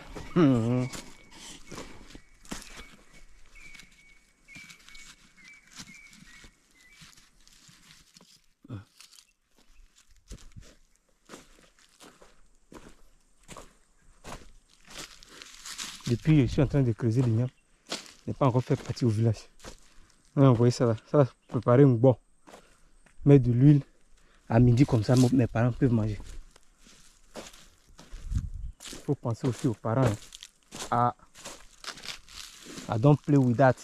A: Depuis, je suis en train de creuser l'igname. Je n'ai pas encore fait partie au village. Vous voyez ça là. Ça va préparer un bon. Mettre de l'huile à midi comme ça, mes parents peuvent manger. Il faut penser aussi aux parents. I don't play with that.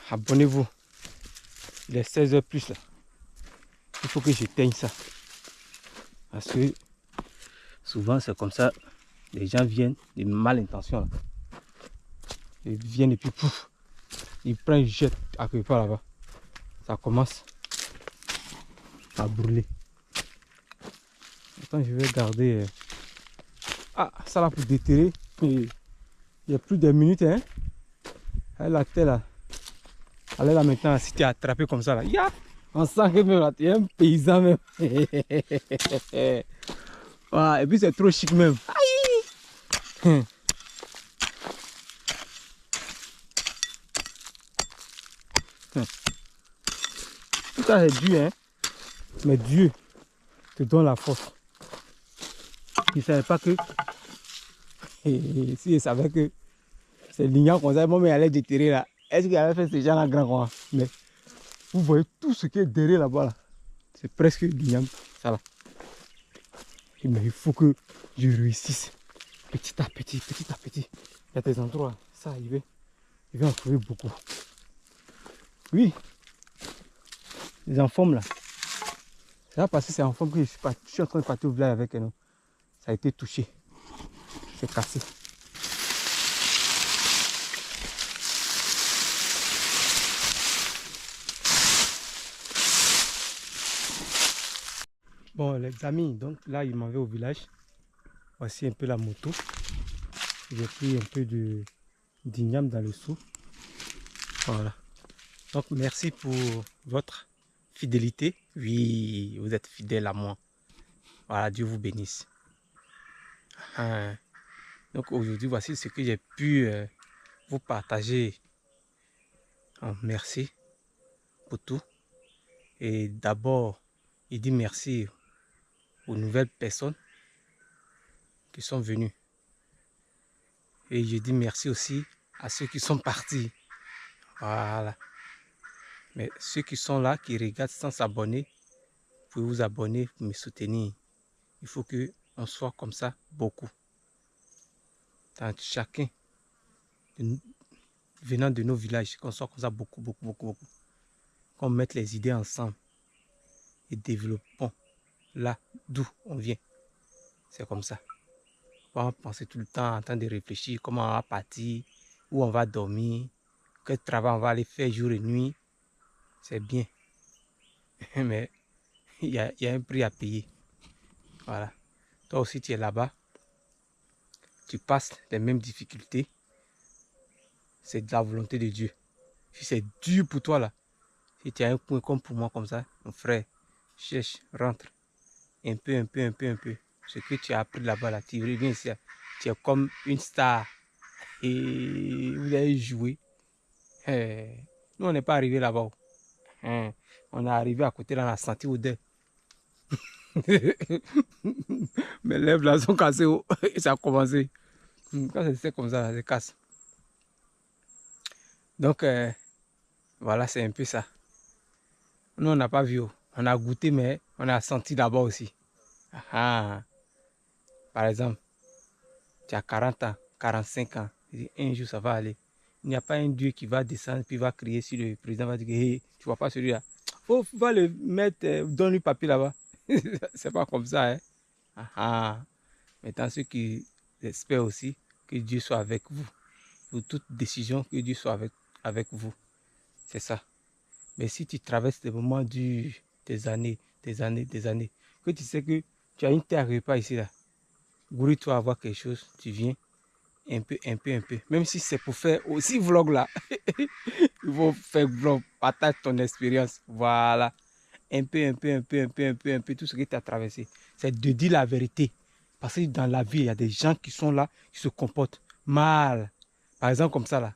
A: Abonnez-vous. Il est 16h plus là. Il faut que j'éteigne ça. Parce que souvent c'est comme ça. Les gens viennent de mal intention là. Ils viennent et puis pouf. Ils prennent, ils jettent à quelque part là-bas. Ça commence à brûler. Attends, je vais garder. Ça là pour déterrer. Il y a plus de minutes, hein. La terre là. Allez là maintenant, si tu es attrapé comme ça là. On sent que même là, tu es un paysan même. Voilà, et puis c'est trop chic même. Aïe. Tout ça c'est dur, hein. Mais Dieu te donne la force. Il ne savait pas que... Et si il savait que c'est l'ignore comme ça, moi, mais il allait déterrer là. Est-ce qu'il avait fait ce genre-là grand quoi? Mais vous voyez tout ce qui est derrière là-bas là. C'est presque l'ignore. Ça là. Mais il faut que je réussisse. Petit à petit, petit à petit. Il y a des endroits, ça, il va en trouver beaucoup. Oui, les en forme là. C'est là parce que c'est en forme que je suis en train de partir au village avec un. Ça a été touché. C'est cassé. Bon les amis, donc là il m'en va au village. Voici un peu la moto. J'ai pris un peu d'igname dans le seau. Voilà. Donc merci pour votre fidélité. Oui, vous êtes fidèles à moi. Voilà, Dieu vous bénisse. Donc aujourd'hui, voici ce que j'ai pu vous partager. Merci pour tout. Et d'abord, il dit merci aux nouvelles personnes qui sont venues. Et je dis merci aussi à ceux qui sont partis. Voilà. Mais ceux qui sont là, qui regardent sans s'abonner, vous pouvez vous abonner pour me soutenir. Il faut qu'on soit comme ça beaucoup. Dans chacun venant de nos villages, qu'on soit comme ça beaucoup. Qu'on mette les idées ensemble et développons là d'où on vient. C'est comme ça. On va penser tout le temps en train de réfléchir comment on va partir, où on va dormir, quel travail on va aller faire jour et nuit. C'est bien. Mais il y a un prix à payer. Voilà. Toi aussi tu es là-bas. Tu passes les mêmes difficultés. C'est de la volonté de Dieu. Si c'est dur pour toi là, si tu as un coin comme pour moi comme ça, mon frère, cherche, rentre. Un peu. Ce que tu as appris là-bas, là, tu reviens ici, tu es comme une star. Et vous allez jouer. Nous, on n'est pas arrivé là-bas. On est arrivé à côté, là, on a senti odeur. Mes lèvres là sont cassées. Et ça a commencé. Quand c'est comme ça, ça casse. Donc, voilà, c'est un peu ça. Nous, on n'a pas vu. On a goûté, mais on a senti là-bas aussi. Par exemple, tu as 40 ans, 45 ans. Un jour, ça va aller. Il n'y a pas un Dieu qui va descendre puis va crier sur le président, va dire hey, tu vois pas celui-là. Va le mettre, donne-lui papier là-bas. C'est pas comme ça. Hein? Maintenant, ceux qui espèrent aussi que Dieu soit avec vous. Pour toute décision, que Dieu soit avec vous. C'est ça. Mais si tu traverses des moments durs, des années, que tu sais que tu as une terre repas ici, là, grouille-toi à avoir quelque chose, tu viens, un peu. Même si c'est pour faire aussi vlog là. Il faut faire vlog, partage ton expérience. Voilà. Un peu, tout ce que tu as traversé. C'est de dire la vérité. Parce que dans la vie, il y a des gens qui sont là, qui se comportent mal. Par exemple, comme ça là,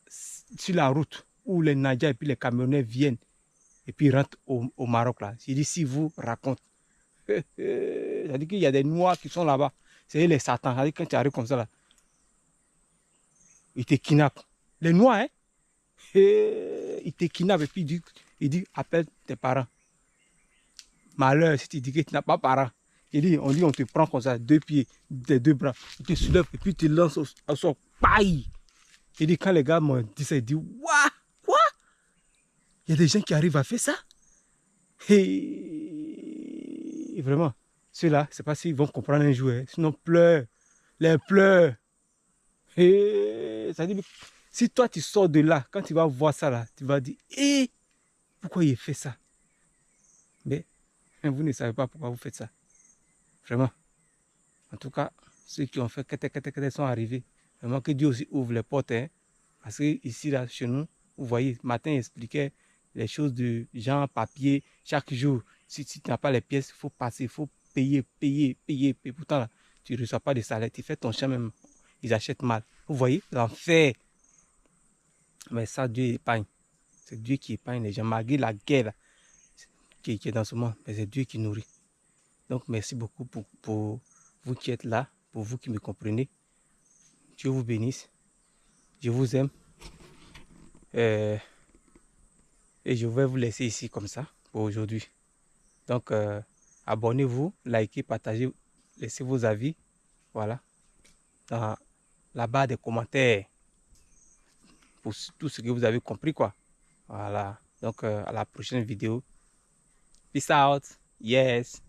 A: sur la route, où les Nadias et puis les Camerounais viennent et puis rentrent au Maroc là. J'ai dit, si vous racontez, c'est-à-dire qu'il y a des Noirs qui sont là-bas. C'est les satans. C'est-à-dire quand tu arrives comme ça là, ils te kidnappent. Les Noirs, hein, ils te kidnappent et puis il dit, appelle tes parents. Malheur, si tu dis que tu n'as pas de parents. On dit, on te prend comme ça, 2 pieds, des 2 bras, il te soulève et puis tu lances au sol. Paille! Il dit, quand les gars m'ont dit ça, ils disent, waouh, quoi? Il y a des gens qui arrivent à faire ça? Et vraiment, ceux-là, c'est pas s'ils vont comprendre un jour, hein. Sinon, pleure, les pleurs. Et ça dit, si toi tu sors de là, quand tu vas voir ça là, tu vas dire, pourquoi il fait ça? Mais vous ne savez pas pourquoi vous faites ça. Vraiment. En tout cas, ceux qui ont fait qu'est-ce sont arrivés. Vraiment que Dieu aussi ouvre les portes. Hein. Parce que ici, là, chez nous, vous voyez, matin, il expliquait les choses de genre papier. Chaque jour, si tu n'as pas les pièces, il faut passer, il faut payer. Pourtant, là, tu ne reçois pas de salaire. Tu fais ton champ même. Ils achètent mal. Vous voyez, l'enfer. Mais ça, Dieu épargne. C'est Dieu qui épargne les gens. Malgré la guerre là, qui est dans ce monde, mais c'est Dieu qui nourrit. Donc, merci beaucoup pour vous qui êtes là, pour vous qui me comprenez. Dieu vous bénisse. Je vous aime. Et je vais vous laisser ici comme ça pour aujourd'hui. Donc, abonnez-vous, likez, partagez, laissez vos avis. Voilà. Dans la barre des commentaires. Pour tout ce que vous avez compris, quoi. Voilà. Donc, à la prochaine vidéo. Peace out. Yes.